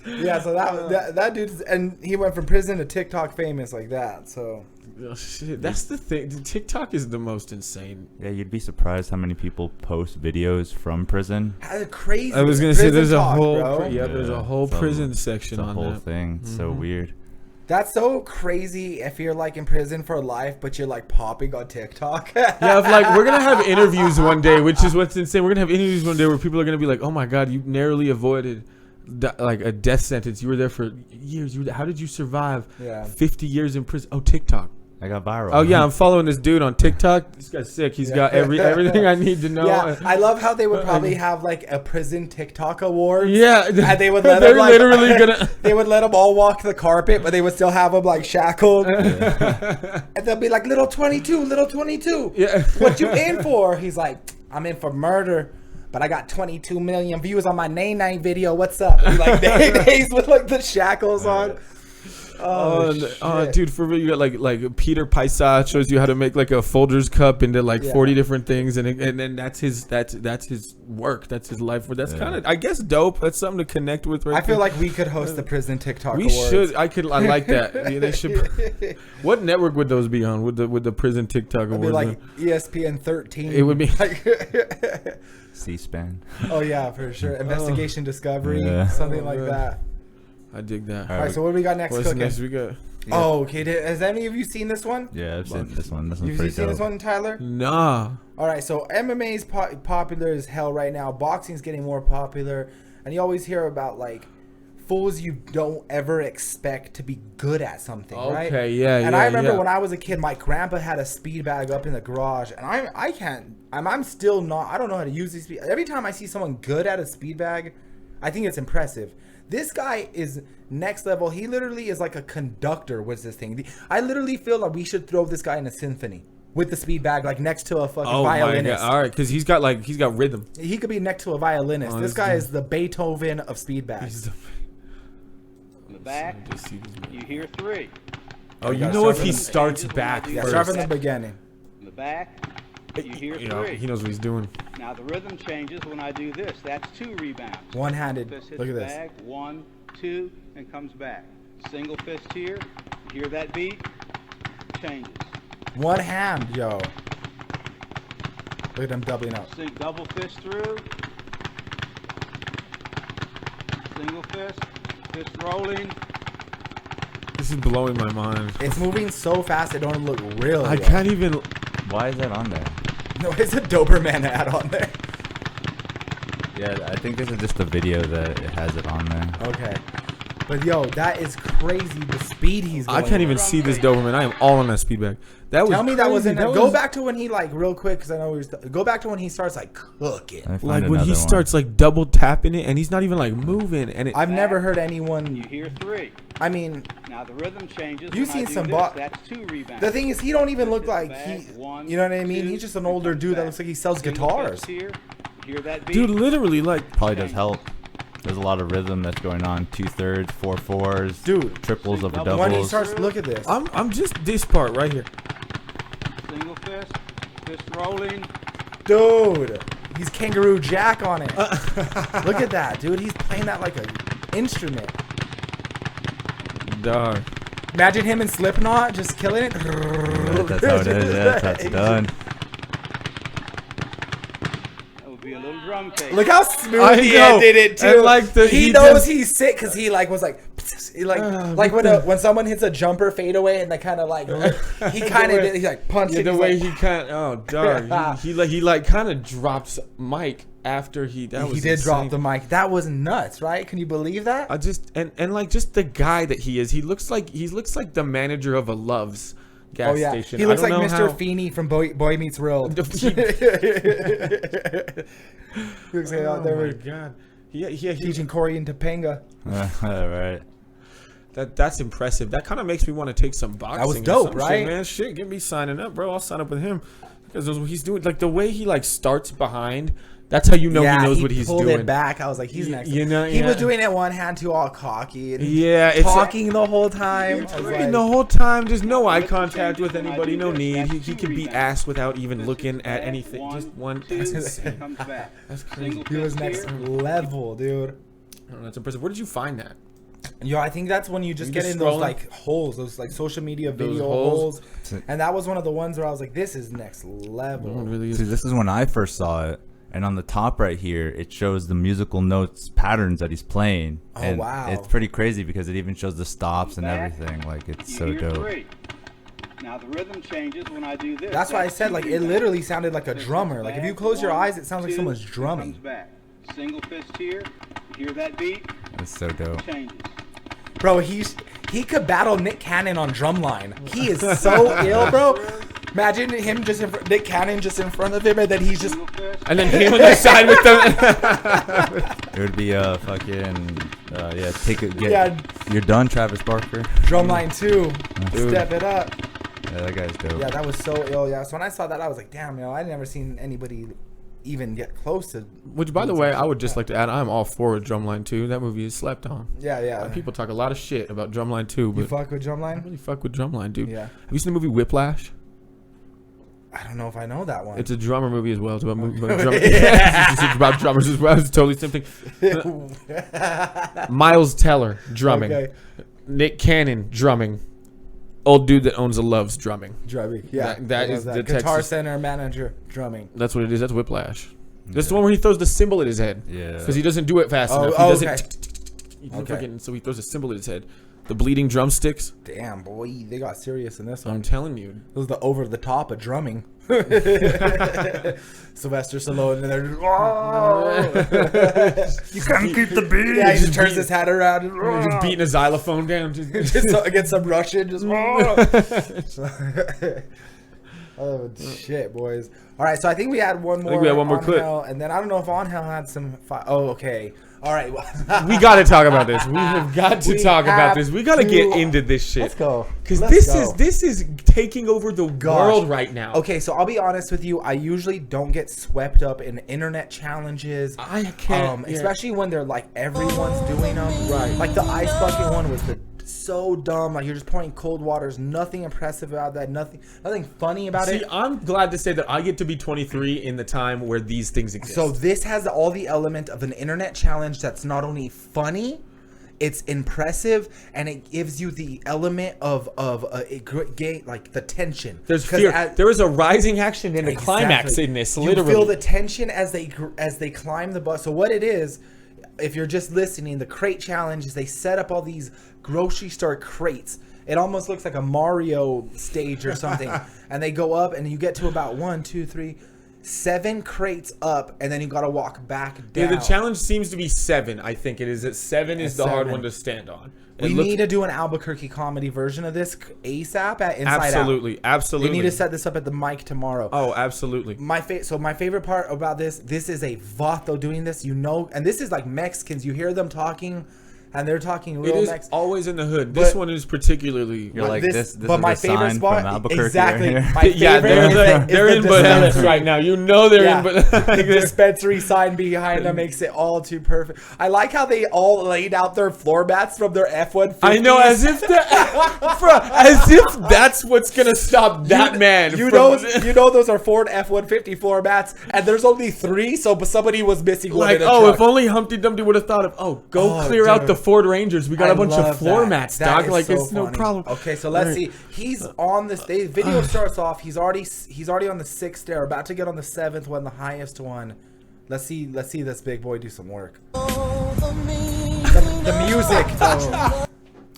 yeah, so that dude, and he went from prison to TikTok famous like that. So oh, shit, that's the thing. TikTok is the most insane. Yeah, you'd be surprised how many people post videos from prison. crazy. I was gonna say prison there's a talk, whole bro. there's a whole It's a- prison section It's a on whole that. thing. It's so weird. That's so crazy if you're like in prison for life, but you're like popping on TikTok. Yeah, if like we're gonna have interviews one day, which is what's insane. We're gonna have interviews one day where people are gonna be like, "Oh my God, you narrowly avoided like a death sentence. You were there for years. How did you survive 50 years in prison?" Oh, TikTok. I got viral. Oh yeah, I'm following this dude on TikTok. This guy's sick. He's got everything I need to know. Yeah, I love how they would probably have like a prison TikTok award. Yeah, and they would let they're them, like, literally gonna. They would let them all walk the carpet, but they would still have them like shackled. And they'll be like, little 22. Yeah. What you in for? He's like, I'm in for murder. But I got 22 million views on my Nay video. What's up? And, like days with like the shackles on. Dude, for real, you got like Peter Paisa shows you how to make like a Folgers cup into like 40 different things, and then that's his work, that's his life. That's kind of, I guess, dope. That's something to connect with. Right I feel there. like we could host the prison TikTok We awards. should. I like that. Yeah, they should. What network would those be on? With the prison TikTok It'd awards? be like ESPN 13. It would be like C-SPAN. oh yeah, for sure. Investigation Discovery, Yeah. something like that. I dig that. All right, so what do we got next? What's Cooking? next we got? Oh, okay. Has any of you seen this one? Yeah, I've seen this one. This one's You've pretty seen dope. this one, Tyler? Nah. All right, so MMA is popular as hell right now. Boxing's getting more popular, and you always hear about like fools you don't ever expect to be good at something, right? Okay, yeah, And yeah, I remember yeah. when I was a kid, my grandpa had a speed bag up in the garage, and I'm still not. I don't know how to use these. Every time I see someone good at a speed bag, I think it's impressive. This guy is next level. He literally is like a conductor with this thing. I literally feel like we should throw this guy in a symphony with the speed bag, like next to a fucking Oh my violinist. God. All right, because he's got rhythm. He could be next to a violinist. This guy is the Beethoven of speed bags. In the back, you hear 3. Oh, you gotta know start if from he the- starts back Yeah, first. start from the beginning. In the back, you hear 3. You know, he knows what he's doing. Now the rhythm changes when I do this. That's 2 rebounds. One-handed. Fist hits Look at the this. bag, 1, 2, and comes back. Single fist here. Hear that beat? Changes. One hand, yo. Look at him doubling up. Double fist through. Single fist. Fist rolling. This is blowing my mind. It's moving so fast it don't look real. I yo. can't even. Why is that on there? No, it's a Doberman ad on there. Yeah, I think this is just the video that it has it on there. Okay. But yo, that is crazy. The speed he's going. I can't even see this Doberman. I am all on that speed bag. That was. Tell me that crazy. wasn't. That Go was- back to when he like real quick because I know go back to when he starts like cooking. Let me find Like when he another one. starts like double tapping it, and he's not even like moving, and it. I've never heard You anyone. hear 3. I mean, Now the rhythm changes. You've when I seen do some this. bo- That's 2 rebounds. the thing is, he don't even look Fist like hits he. the bag, 1, You know what I mean? 2, He's just an and older comes dude that back. looks like he sells Single guitars. fist here. Hear that beat? Dude, literally, like. Probably does help. There's a lot of rhythm that's going on. 2/3, 4/4s, Dude. triples over Double- When he doubles. starts, look at this. I'm just this part right here. Single fist. Fist rolling. Dude, he's Kangaroo Jack on it. Look at that, dude. He's playing that like an instrument. Dog. Imagine him in Slipknot just killing it. Yeah, that's how it is. Yeah, that's how it's done. That would be a little drum cake. Look how smooth I he know. did it too. And, like, he he knows just- he's sick because he like was like, he like when someone hits a jumper fadeaway and they kind of like he kind of did. He like punched Yeah, it. the he's way like, he kind. Oh, dog. he like kind of drops Mike after he He was did drop insane. the mic. That was nuts, right? Can you believe that? I just and like just the guy that he is. He looks like the manager of a Love's gas station. He looks I like don't know Mr. Feeney from Boy Meets World. He looks like out there my god. Yeah, teaching Corey in Topanga. Right. That's impressive. That kind of makes me want to take some boxing. That was or dope, some right? Shit, man, shit, get me signing up, bro. I'll sign up with him because he's doing like the way he like starts behind. That's how you know he knows what he's pulled doing. it back. I was like, he's next. You know, he was yeah. doing it one hand too, all cocky and It's talking the whole time. I was talking like, the whole time. There's no eye contact with anybody. No need. He could be asked without even looking at anything. Just one. That's insane. Comes back. That's crazy. he was next level, dude. I don't know, that's impressive. Where did you find that? Yo, I think that's when you just You get just in those scrolling? like holes, those like social media Those video holes? holes. And that was one of the ones where I was like, this is next No one level. really See, is. this is when I first saw it, and on the top right here, it shows the musical notes patterns that he's playing. Oh, and wow. it's pretty crazy because it even shows the stops and Back. everything. Like, it's You so hear dope. 3. Now the rhythm changes when I do this. That's why I said like it two literally sounded like a rebounds. drummer. Like if you Back, close your 1, eyes, it sounds like 2, someone's Comes drumming. back. Single fist here. You hear that beat? It's so dope. Changes. Bro, he could battle Nick Cannon on drumline. He is so ill, bro. Imagine him just Nick Cannon just in front of him, and then he's just Single fist. And then him on the side with them. It would be fucking take it. Yeah. You're done, Travis Barker. drumline too. Dude. Step it up. Yeah, that guy's dope. Yeah, that was so ill. Yeah, so when I saw that, I was like, damn, I'd never seen anybody even get close to. Which, by the way, I would just like to add, I'm all for Drumline 2. That movie is slept on. Yeah. People talk a lot of shit about Drumline 2, You but fuck with I drumline? really fuck with Drumline, dude. Yeah. Have you seen the movie Whiplash? I don't know if I know that one. It's a drummer movie as well. It's about, it's about drummers as well. It's totally the same thing. Miles Teller, drumming. Okay. Nick Cannon, drumming. Old dude that owns a Love's drumming. Drumming. Yeah. That I is love the Guitar Texas- Center manager drumming. That's what it is. That's Whiplash. That's the one where he throws the cymbal at his head. Yeah. Because he doesn't do it fast Oh, enough. He oh, doesn't. okay. He doesn't Okay. freaking- so he throws a cymbal at his head. The bleeding drumsticks. Damn, boy, they got serious in this one. I'm telling you. It was the over the top of drumming. Sylvester Stallone, and they're just, you can't keep the beat. Yeah, he just turns his hat around. And, Just beating a xylophone down. Just, just get some Russian. Just oh shit, boys! All right, so I think we had one more. we had one more Angel, clip. and then I don't know if Angel had some. Oh, okay. All right. we got to talk about this. We have got to We talk about have this. We got to to- get into this shit. Let's go. Because Let's this go. is taking over the Gosh. world right now. Okay, so I'll be honest with you. I usually don't get swept up in internet challenges. I can't. Yeah. Especially when they're like everyone's doing them. Right. Like the ice bucket one was so dumb. Like you're just pouring cold waters. Nothing impressive about that. Nothing funny about See, it. I'm glad to say that I get to be 23 in the time where these things exist. So this has all the element of an internet challenge that's not only funny, it's impressive, and it gives you the element of like the tension. there's 'Cause fear. There is a rising action and a Exactly. climax in this. You Literally, feel the tension as they climb the bus. So what it is, if you're just listening, the crate challenge is they set up all these grocery store crates. It almost looks like a Mario stage or something. And they go up, and you get to about 1, 2, 3, 7 crates up, and then you got to walk back Yeah, down. the challenge seems to be 7. I think it is. That 7 is the hard 7. one to stand on. We need to do an Albuquerque comedy version of this ASAP at Inside absolutely, Out. absolutely. We need to set this up at the mic tomorrow. Oh, absolutely. My favorite part about this is a vato doing this, and this is like Mexicans. You hear them talking, and they're talking It real is Mexican. always in the hood. This But- one is particularly. You're like, this but is my the favorite sign spot, from Albuquerque exactly. right here. My Yeah, favorite they're is in the bananas dispensary. right now. You know they're Yeah. in bananas. The dispensary sign behind them makes it all too perfect. I like how they all laid out their floor mats from their F-150s. I know, as if that's what's gonna stop that man. You from- know those are Ford F-150 floor mats, and there's only 3, so somebody was missing one like, in a oh, truck. if only Humpty Dumpty would have thought of, go Oh, clear out dude. the Ford Rangers. We got I a bunch of love floor that. mats, That dog. is Like, so it's no funny. problem. Okay, so let's see. He's on this. The video starts off. He's already on the 6th stair, about to get on the 7th one, the highest one. Let's see this big boy do some work. The music, though.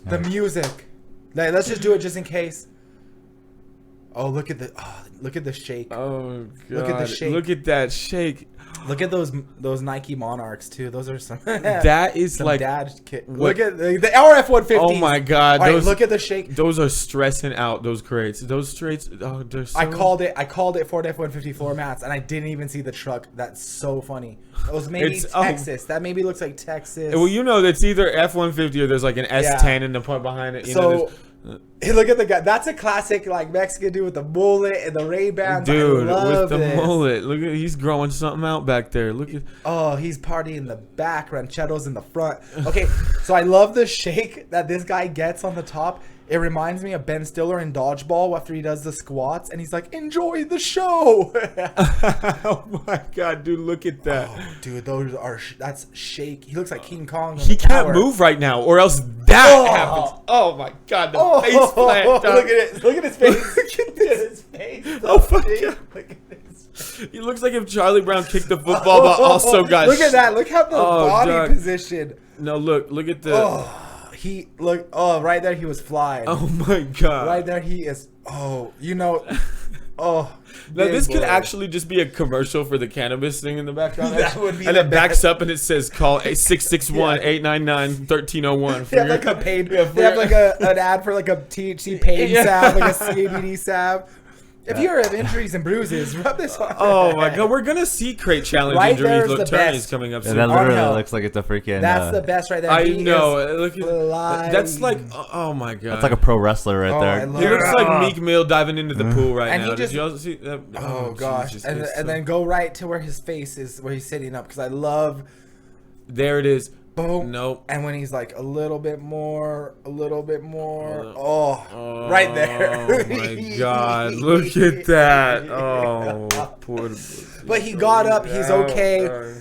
The music. Let's just do it just in case. Oh, look at the shake. Oh god! Look at the shake. Look at that shake. Look at those Nike Monarchs too. Those are some. That is some like dad kit. Look at the RF-150. Oh my god! All right, those, look at the shake. Those are stressing out. Those crates. Those straights. Oh, they're so... I called it Ford F-150 floor mats, and I didn't even see the truck. That's so funny. It was maybe Texas. That maybe looks like Texas. Well, you know, that's either F-150 or there's like an S10 in the part behind it. You know, hey, look at the guy. That's a classic like Mexican dude with the mullet and the Ray-Bans. Dude, with the mullet. Look at, he's growing something out back there. Look at. Oh, he's partying in the back. Rancheros in the front. Okay, so I love the shake that this guy gets on the top. It reminds me of Ben Stiller in Dodgeball after he does the squats, and he's like, "Enjoy the show." Oh my god, dude! Look at that. Oh, dude, that's shake. He looks like King Kong. He can't move right now, or else that happens. Oh my god, the face plant. Look at it. Look at his face. Look at his face. Oh my god. Look at this. He looks like if Charlie Brown kicked the football, but also got. Look at that. Look how the body position. No, look at the. Right there he was flying. Oh my god. Right there he is. Oh, you know. Oh. Now this could actually just be a commercial for the cannabis thing in the background. That would be. And it backs up and it says call 661-899-1301. They have like a paid. They have like an ad for like a THC pain salve, like a CBD salve. If you have injuries and bruises, rub this on. Oh my god, we're gonna see crate challenge right injuries attorneys coming up soon. That literally looks like it's a freaking. That's the best right there. I know. Look at, that's like, oh my god. That's like a pro wrestler right there. He looks like Meek Mill diving into the pool right now. Did you all see that? Oh gosh, Jesus, and then go right to where his face is, where he's sitting up, because I love. There it is. Boom. Nope. And when he's like a little bit more. Oh, right there. Oh my god, look at that. Oh, poor. But he got up. He's okay.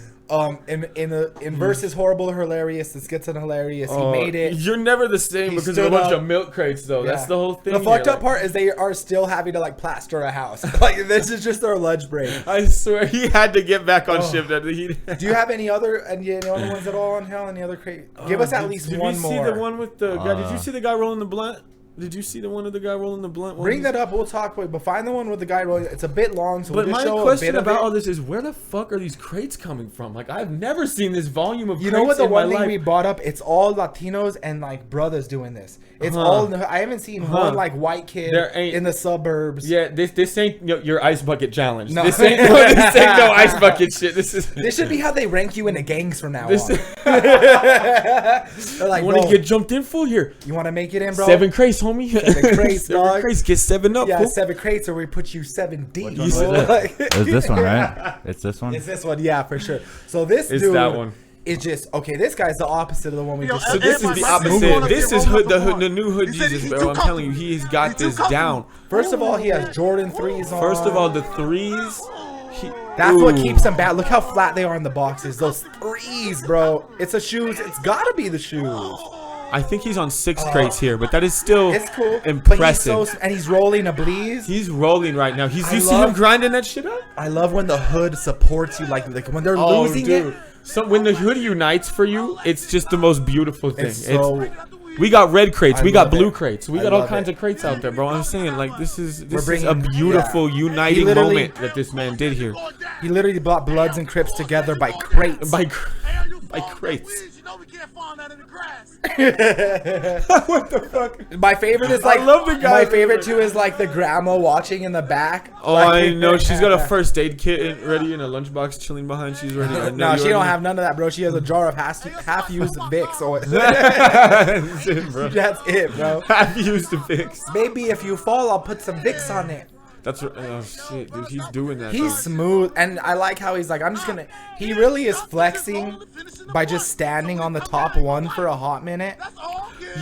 In versus horrible or hilarious, this gets an hilarious. He made it. You're never the same because of a bunch of milk crates, though. Yeah. That's the whole thing. The fucked up part is they are still having to like plaster a house. Like this is just their lunch break. I swear he had to get back on shift. Do you have any other ones at all on hell? Any other crate? Give us at least one more. Did you see the one with the guy? Did you see the guy rolling the blunt? Did you see the one of the guy rolling the blunt? Bring that up. We'll talk. But find the one with the guy rolling. It's a bit long, so but we'll just show my question a bit about of all this is, where the fuck are these crates coming from? Like, I've never seen this volume of. You crates know what? The in one my thing life. we brought up, it's all Latinos and like brothers doing this. It's all. I haven't seen one like white kid in the suburbs. Yeah, this ain't your ice bucket challenge. No. This ain't no ice bucket shit. This should be how they rank you into gangs from now on. They're like, you want to get jumped in full here? You want to make it in, bro? 7 crates, homie. 7 crates, dog. 7 crates, get 7 up. Yeah, fool. 7 crates, or we put you 7 deep. It's this one, right? It's this one. It's this one, yeah, for sure. So this it's dude. That one. It's just okay. This guy's the opposite of the one we just. So this is the opposite. This is the new Hood Jesus, bro. I'm telling you, he's got this down. First of all, he has Jordan 3s on. First of all, the 3s. That's what keeps them bad. Look how flat they are in the boxes. Those 3s, bro. It's the shoes. It's gotta be the shoes. I think he's on 6 crates here, but that is still impressive. But he's rolling a Bleeze. He's rolling right now. You see him grinding that shit up? I love when the Hood supports you, like when they're losing it. So when the Hood unites for you, it's just the most beautiful thing. We got red crates, we got blue crates, we got all kinds of crates out there, bro. I'm saying, like, this is a beautiful uniting moment that this man did here. He literally brought Bloods and Crips together by crates. By crates. You know we can't find that in the grass. What the fuck? My favorite is like. I love the guy. My favorite too is like the grandma watching in the back. Oh, like, I know. She's got a first aid kit ready in a lunchbox, chilling behind. She's ready. No, she don't have none of that, bro. She has a jar of half-used Vicks. That's it, bro. That's it, bro. Half-used Vicks. Maybe if you fall, I'll put some Vicks on it. That's what. Oh shit, dude, he's doing that. He's smooth, and I like how he's like, I'm just gonna. He really is flexing by just standing on the top one for a hot minute.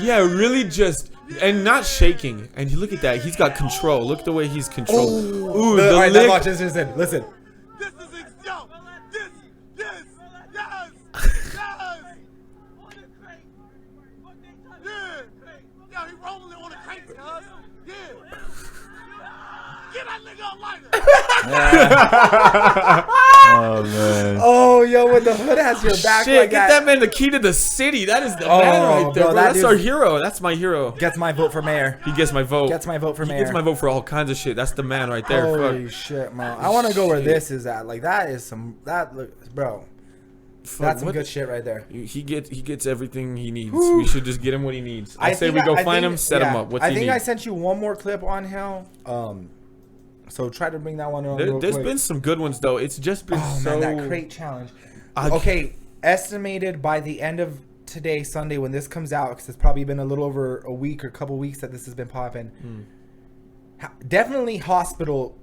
Yeah, really just and not shaking. And you look at that, he's got control. Look at the way he's controlled. Ooh, the right, lick. Watch this. Listen. This is yo. Yes. Yeah. Yo, he rolling it on a crate, cuz. Yeah. Get that nigga a lighter. Oh man. Oh, yo, when the hood has your back Shit, like get that man the key to the city. That is the man right there, bro, bro. that That's our dude's- hero. That's my hero. Gets my vote for mayor. He gets my vote. Gets my vote for He mayor. gets my vote for all kinds of shit. That's the man right there. Holy Fuck. shit, man. I want to go where this is at. Like, that is some... That, look, bro. That's some What- good shit right there. He gets everything he needs. We should just get him what he needs. I say think we go I find think- him, set him yeah, up. What's I he think need? I sent you one more clip on hell. So try to bring that one on. There's been some good ones though. It's just been so. Man, that crate challenge. Okay, estimated by the end of today, Sunday, when this comes out, because it's probably been a little over a week or a couple weeks that this has been popping. Definitely hospital.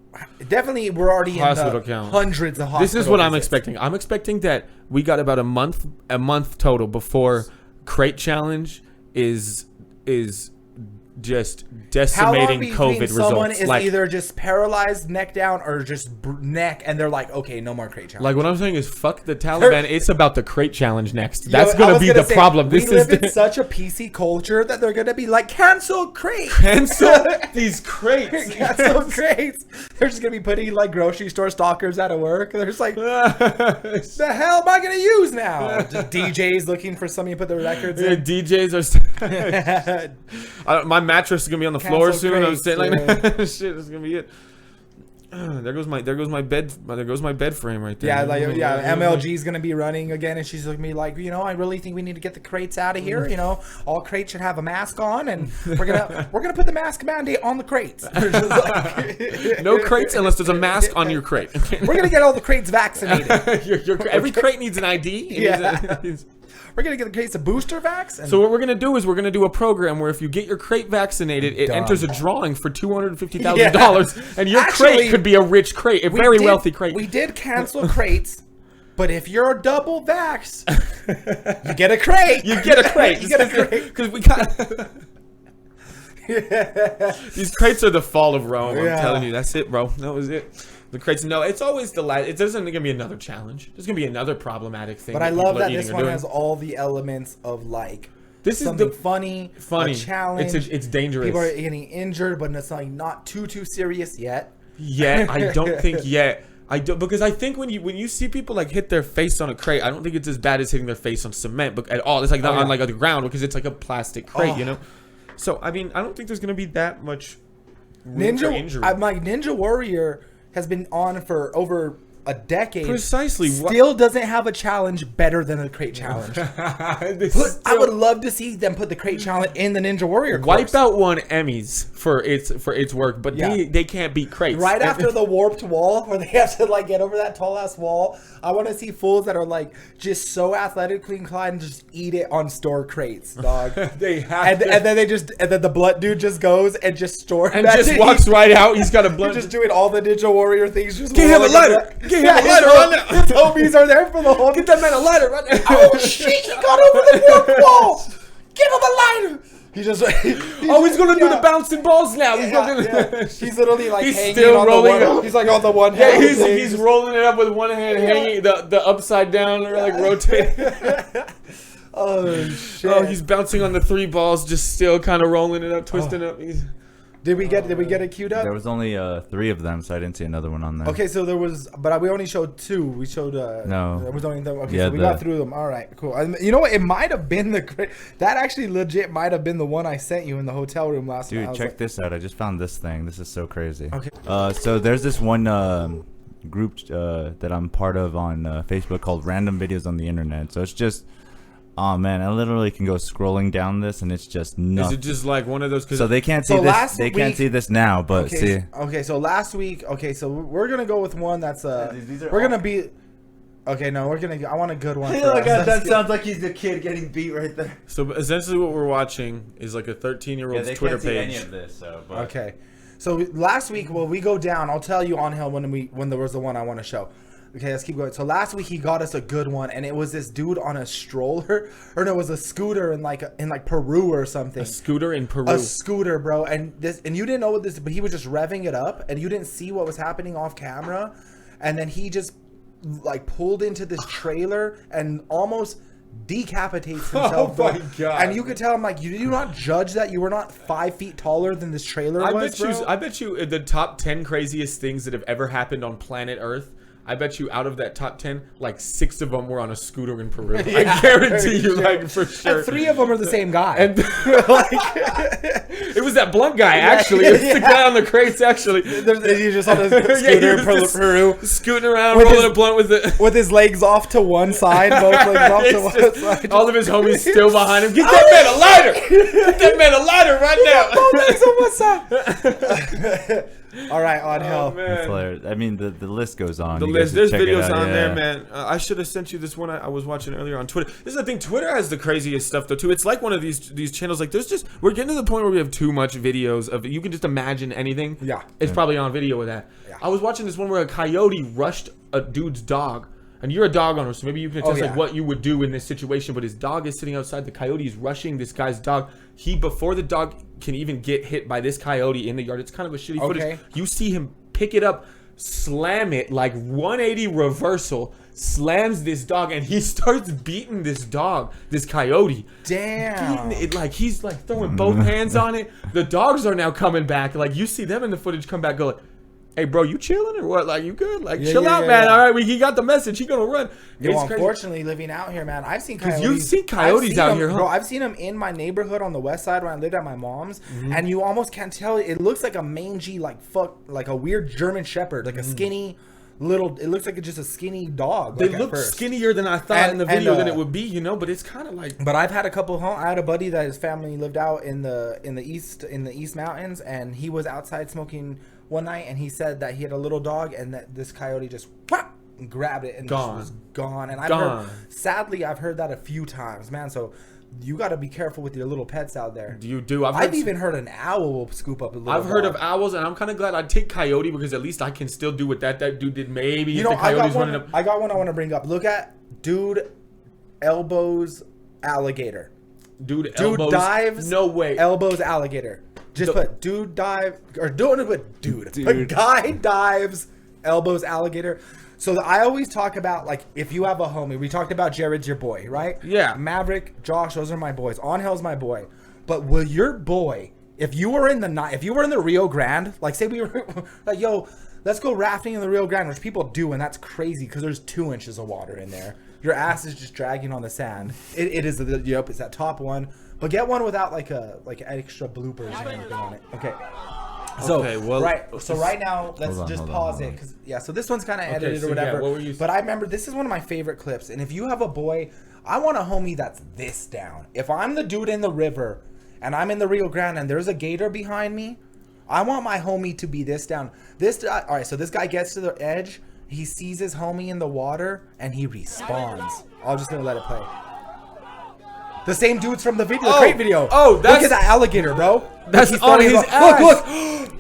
Definitely, we're already Hospital in the count. hundreds of hospital. This is what I'm visits. expecting. I'm expecting that we got about a month total before crate challenge is just How long decimating do you COVID think someone results. is Like, either just paralyzed, neck down, or just neck, and they're like, okay, no more crate challenge. like what I'm saying is, fuck the Taliban. It's about the crate challenge next. That's Yo, I gonna was be the say, problem. This we is live in such a PC culture that they're gonna be like, cancel crate. cancel these crates. Cancel crates. They're just gonna be putting like grocery store stalkers out of work. They're just like, the hell am I gonna use now? Just DJs looking for somebody to put their records Yeah, in. DJs are. My mattress is gonna be on the floor Cancel soon. I'm crates, saying like, shit, it's gonna be it. There goes my bed. There goes my bed frame right there. Yeah, like MLG is gonna be running again, and she's gonna be like, I really think we need to get the crates out of here. All crates should have a mask on, and we're gonna put the mask mandate on the crates. We're just like- No crates unless there's a mask on your crate. We're gonna get all the crates vaccinated. Every crate needs an ID. Yeah. We're gonna get the crates a booster vax. And So what we're gonna do is we're gonna do a program where if you get your crate vaccinated, it Done. enters a drawing for $250,000, and your Actually, crate could be a rich crate, a very wealthy crate. We did cancel crates, but if you're a double vax, you get a crate. You get a crate. You get a crate. Because we got these crates are the fall of Rome. I'm Yeah. telling you, that's it, bro. That was it. The crates. No, it's always the last. It doesn't gonna be another challenge. There's gonna be another problematic thing. But I people love are that eating this or one doing. has all the elements of like This is something the funny, funny a challenge. It's dangerous. People are getting injured, but it's like not too serious yet. Yet, I don't think yet. I don't, because I think when you see people like hit their face on a crate, I don't think it's as bad as hitting their face on cement, but at all. It's like not on like the ground because it's like a plastic crate, So I mean, I don't think there's gonna be that much room for injury. I'm like Ninja Warrior has been on for over a decade. Precisely. Still doesn't have a challenge better than the crate challenge. I would love to see them put the crate challenge in the Ninja Warrior course. Wipeout won Emmys for its work, but Yeah. they can't beat crates. Right after the warped wall, where they have to like get over that tall ass wall, I want to see fools that are like just so athletically inclined and just eat it on store crates, dog. They have and then the blood dude just goes and just stores and just walks right out. He's got a He's blunt. just doing all the Ninja Warrior things. Just Get him a rolling lighter. around. Get him a lighter his right now. His homies are there for the whole. Get that man a lighter right now. Oh shit! He got over the warped wall. Give him a lighter. He just. He's gonna do the bouncing balls now. He's gonna do He's literally like He's hanging still on rolling the up. one. He's like on the one Yeah, hand. he's rolling it up with one hand, hanging the upside down or like rotating. Oh shit! Oh, he's bouncing on the 3 balls, just still kind of rolling it up, twisting up. Did we get it queued up? There was only 3 of them, so I didn't see another one on there. Okay, so there was, but we only showed 2. We showed No. There was only them. Okay, Yeah, so we got through them. All right, cool. You know what? It might have been that actually legit might have been the one I sent you in the hotel room last night. Dude, I was check like, this out. I just found this thing. This is so crazy. Okay. So there's this one group that I'm part of on Facebook called Random Videos on the Internet. So it's just, oh man, I literally can go scrolling down this and it's just Is nothing. it just like one of those? So they can't see So this. last They can't week- see this now, but see. Okay, so last week. Okay, so we're gonna go with one that's these are we're all- gonna be. Okay, no, we're gonna. I want a good one. Oh For my us. god, Let's that get- sounds like he's the kid getting beat right there. So essentially, what we're watching is like a 13-year-old's Twitter page. this, so. Okay, so last week, well, we go down. I'll tell you on Hill when there was the one I want to show. Okay, let's keep going. So last week he got us a good one, and it was this dude on a stroller, or no, it was a scooter in like Peru or something. A scooter in Peru. A scooter, bro, and you didn't know what this, but he was just revving it up, and you didn't see what was happening off camera, and then he just like pulled into this trailer and almost decapitates himself. Oh my bro. God. And you could tell him like, you do not judge that you were not 5 feet taller than this trailer was, bro. I bet you the top 10 craziest things that have ever happened on planet Earth. I bet you out of that top 10, like 6 of them were on a scooter in Peru. I guarantee you, like for sure. And 3 of them are the same guy. And it was that blunt guy, actually. It was the guy on the crates, actually. He's just on his scooter in Peru, scooting around, with rolling his- a blunt with it. with his legs off to one side, both legs off to one side. All of his homies still behind him. Get that man a lighter! Get that man a lighter right now! All right, on hell. It's hilarious. I mean, the list goes on. The You guys list, should there's check it videos out, on there, yeah. man. I should have sent you this one I was watching earlier on Twitter. This is the thing. Twitter has the craziest stuff though too. It's like one of these channels. Like there's just we're getting to the point where we have too much videos of you can just imagine anything. Yeah. It's probably on video with that. Yeah. I was watching this one where a coyote rushed a dude's dog. And you're a dog owner, so maybe you can attest like what you would do in this situation. But his dog is sitting outside. The coyote is rushing this guy's dog. Before the dog can even get hit by this coyote in the yard, it's kind of a shitty footage. You see him pick it up, slam it like 180 reversal, slams this dog, and he starts beating this dog, this coyote. Damn. Beating it like he's like throwing both hands on it. The dogs are now coming back. Like you see them in the footage come back, go like, "Hey, bro, you chilling or what? Like, you good? Like, chill out, man. All right, he got the message. He gonna run." Yo, It's crazy. unfortunately, living out here, man, I've seen coyotes. You've seen coyotes out here, huh? Bro, I've seen them in my neighborhood on the west side when I lived at my mom's, and you almost can't tell. It looks like a mangy, like a weird German Shepherd, like a skinny little. It looks like just a skinny dog. They like, look at first. skinnier than I thought in the video and, than it would be, you know. But it's kind of like. But I've had a couple. I had a buddy that his family lived out in the east mountains, and he was outside smoking one night, and he said that he had a little dog, and that this coyote just grabbed it and just was gone. And sadly, I've heard that a few times, man. So you got to be careful with your little pets out there. You do. I've even heard an owl will scoop up a little. I've heard of owls, and I'm kind of glad I'd take coyote because at least I can still do what that dude did. Maybe You if know, the coyote's running up. I got one I want to bring up. Look at dude elbows alligator. Dude elbows. Dives. No way. Elbows alligator. Just put dude dive or don't put dude. A guy dives elbows alligator. So I always talk about, like, if you have a homie. We talked about Jared's your boy, right? Yeah. Maverick, Josh, those are my boys. Angel's my boy. But will your boy, if you were in the Rio Grande, like say we were like, yo, let's go rafting in the Rio Grande, which people do, and that's crazy because there's 2 inches of water in there. Your ass is just dragging on the sand. It is it's that top one. But get one without like extra bloopers or anything on it. Okay. So right now, let's just pause it because so this one's kind of edited or whatever. What were you but I remember this is one of my favorite clips, and if you have a boy, I want a homie that's this down. If I'm the dude in the river and I'm in the Rio Grande and there's a gator behind me, I want my homie to be this down. All right, so this guy gets to the edge, he sees his homie in the water, and he respawns. I'm just gonna let it play. The same dudes from the video, the crate video. Oh, look at that alligator, bro. That's He's on throwing his it. ass. Look.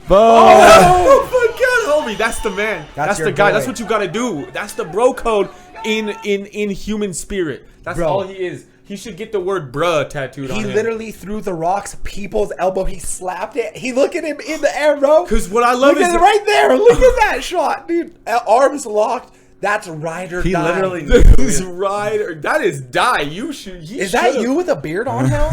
Oh my God, homie, that's the man. That's your the guy. boy. That's what you gotta do. That's the bro code in human spirit. That's all he is. He should get the word bruh tattooed on him. He literally threw the rocks, people's elbow. He slapped it. He look at him in the air, bro. Because what I love look is at it right there. Look at that shot, dude. Arms locked. That's ride or die. He literally This rider, that is die. You should. Is that you with a beard on now?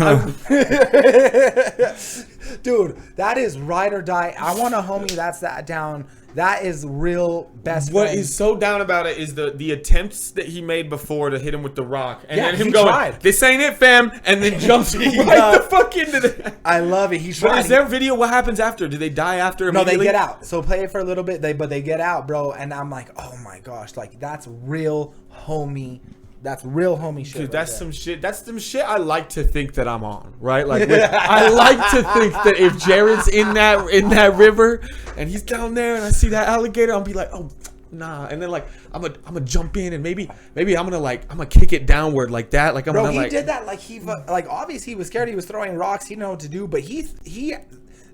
Dude, that is ride or die. I want a homie that's that down. That is real best friend. What is so down about it is the attempts that he made before to hit him with the rock, and then him he going, tried. "This ain't it, fam," and then jumps right the fuck into the. I love it. He's But trying. is there video? What happens after? Do they die after? No, they immediately? get out. So play it for a little bit. But they get out, bro. And I'm like, oh my gosh, like that's real homie. That's real homie shit. Dude, right that's there. some shit. That's some shit I like to think that I'm on, right? Like I like to think that if Jared's in that river and he's down there and I see that alligator, I'll be like, oh nah, and then like I'm gonna jump in and maybe I'm gonna kick it downward like that. Like I'm Bro, gonna he did that like obviously he was scared. He was throwing rocks. He didn't know what to do, but he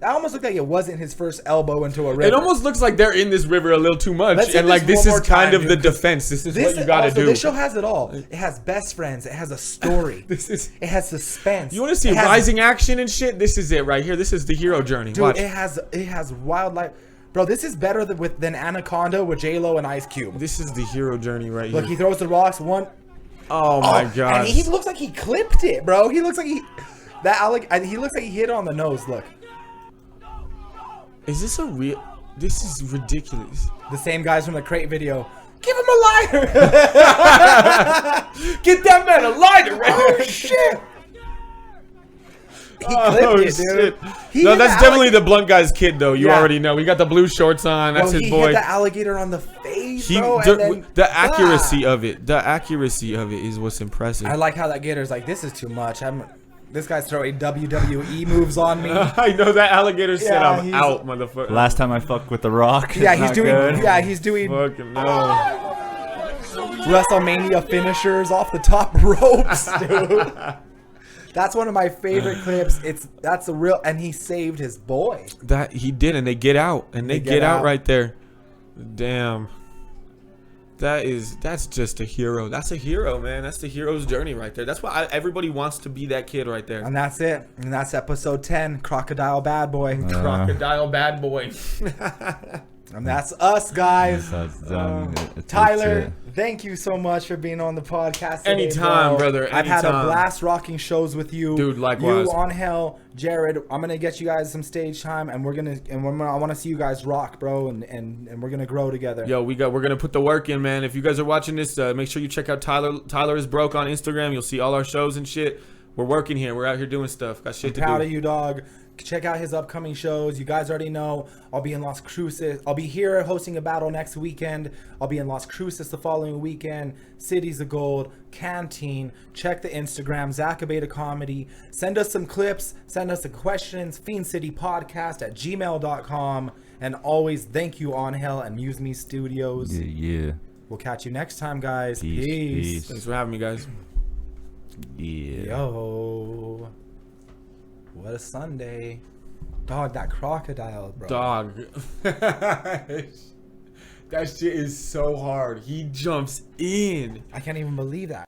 that almost looked like it wasn't his first elbow into a river. It almost looks like they're in this river a little too much, Let's and hit like this this one is more kind time, of the dude, 'cause defense. This is what you gotta do. This show has it all. It has best friends. It has a story. It has suspense. You want to see rising action and shit? This is it right here. This is the hero journey. Dude, Watch. it has wildlife. Bro, this is better than Anaconda with J-Lo and Ice Cube. This is the hero journey right Look, here. he throws the rocks. Oh my god! And he looks like he clipped it, bro. He looks like he looks like he hit it on the nose. Look. Is this a real? This is ridiculous. The same guys from the crate video. Give him a lighter. Get that man a lighter. Oh shit. He clipped it, dude. He No, hit that's the definitely the blunt guy's kid, though. You Yeah. already know. He got the blue shorts on. That's Well, his he boy. hit the alligator on the face, He, bro, the, and then, the accuracy of it. The accuracy of it is what's impressive. I like how that gator's like, this is too much. This guy's throwing WWE moves on me. I know that alligator said, Yeah, "I'm he's- out, motherfucker." Last time I fucked with The Rock. Yeah, it's he's not doing. good. Yeah, he's doing Fucking no. WrestleMania finishers off the top ropes, dude. That's one of my favorite clips. That's a real, and he saved his boy. That he did, and they get out, and they get out right there. Damn. That's just a hero. That's a hero, man. That's the hero's journey right there. That's why everybody wants to be that kid right there. And that's it. And that's episode 10, Crocodile Bad Boy. Crocodile bad boy. And that's us, guys. That's done. Tyler, thank you so much for being on the podcast today, Anytime, bro. brother, I've had a anytime. blast rocking shows with you, Dude, likewise. You, Angel, Jared. I'm gonna get you guys some stage time, and I want to see you guys rock, bro, and we're gonna grow together. Yo, we're gonna put the work in, man. If you guys are watching this, make sure you check out Tyler is Broke on Instagram. You'll see all our shows and shit. We're working here. We're out here doing stuff. Got shit to do. Proud of you, dog. Check out his upcoming shows. You guys already know. I'll be in Las Cruces. I'll be here hosting a battle next weekend. I'll be in Las Cruces the following weekend. Cities of Gold, Canteen. Check the Instagram, Zach Abeyta Comedy. Send us some clips. Send us some questions. FiendCity Podcast at gmail.com. And always thank you, Angel and Muse Me Studios. Yeah. We'll catch you next time, guys. Peace. Thanks for having me, guys. Yeah. Yo. What a Sunday. Dog, that crocodile, bro. Dog. That shit is so hard. He jumps in. I can't even believe that.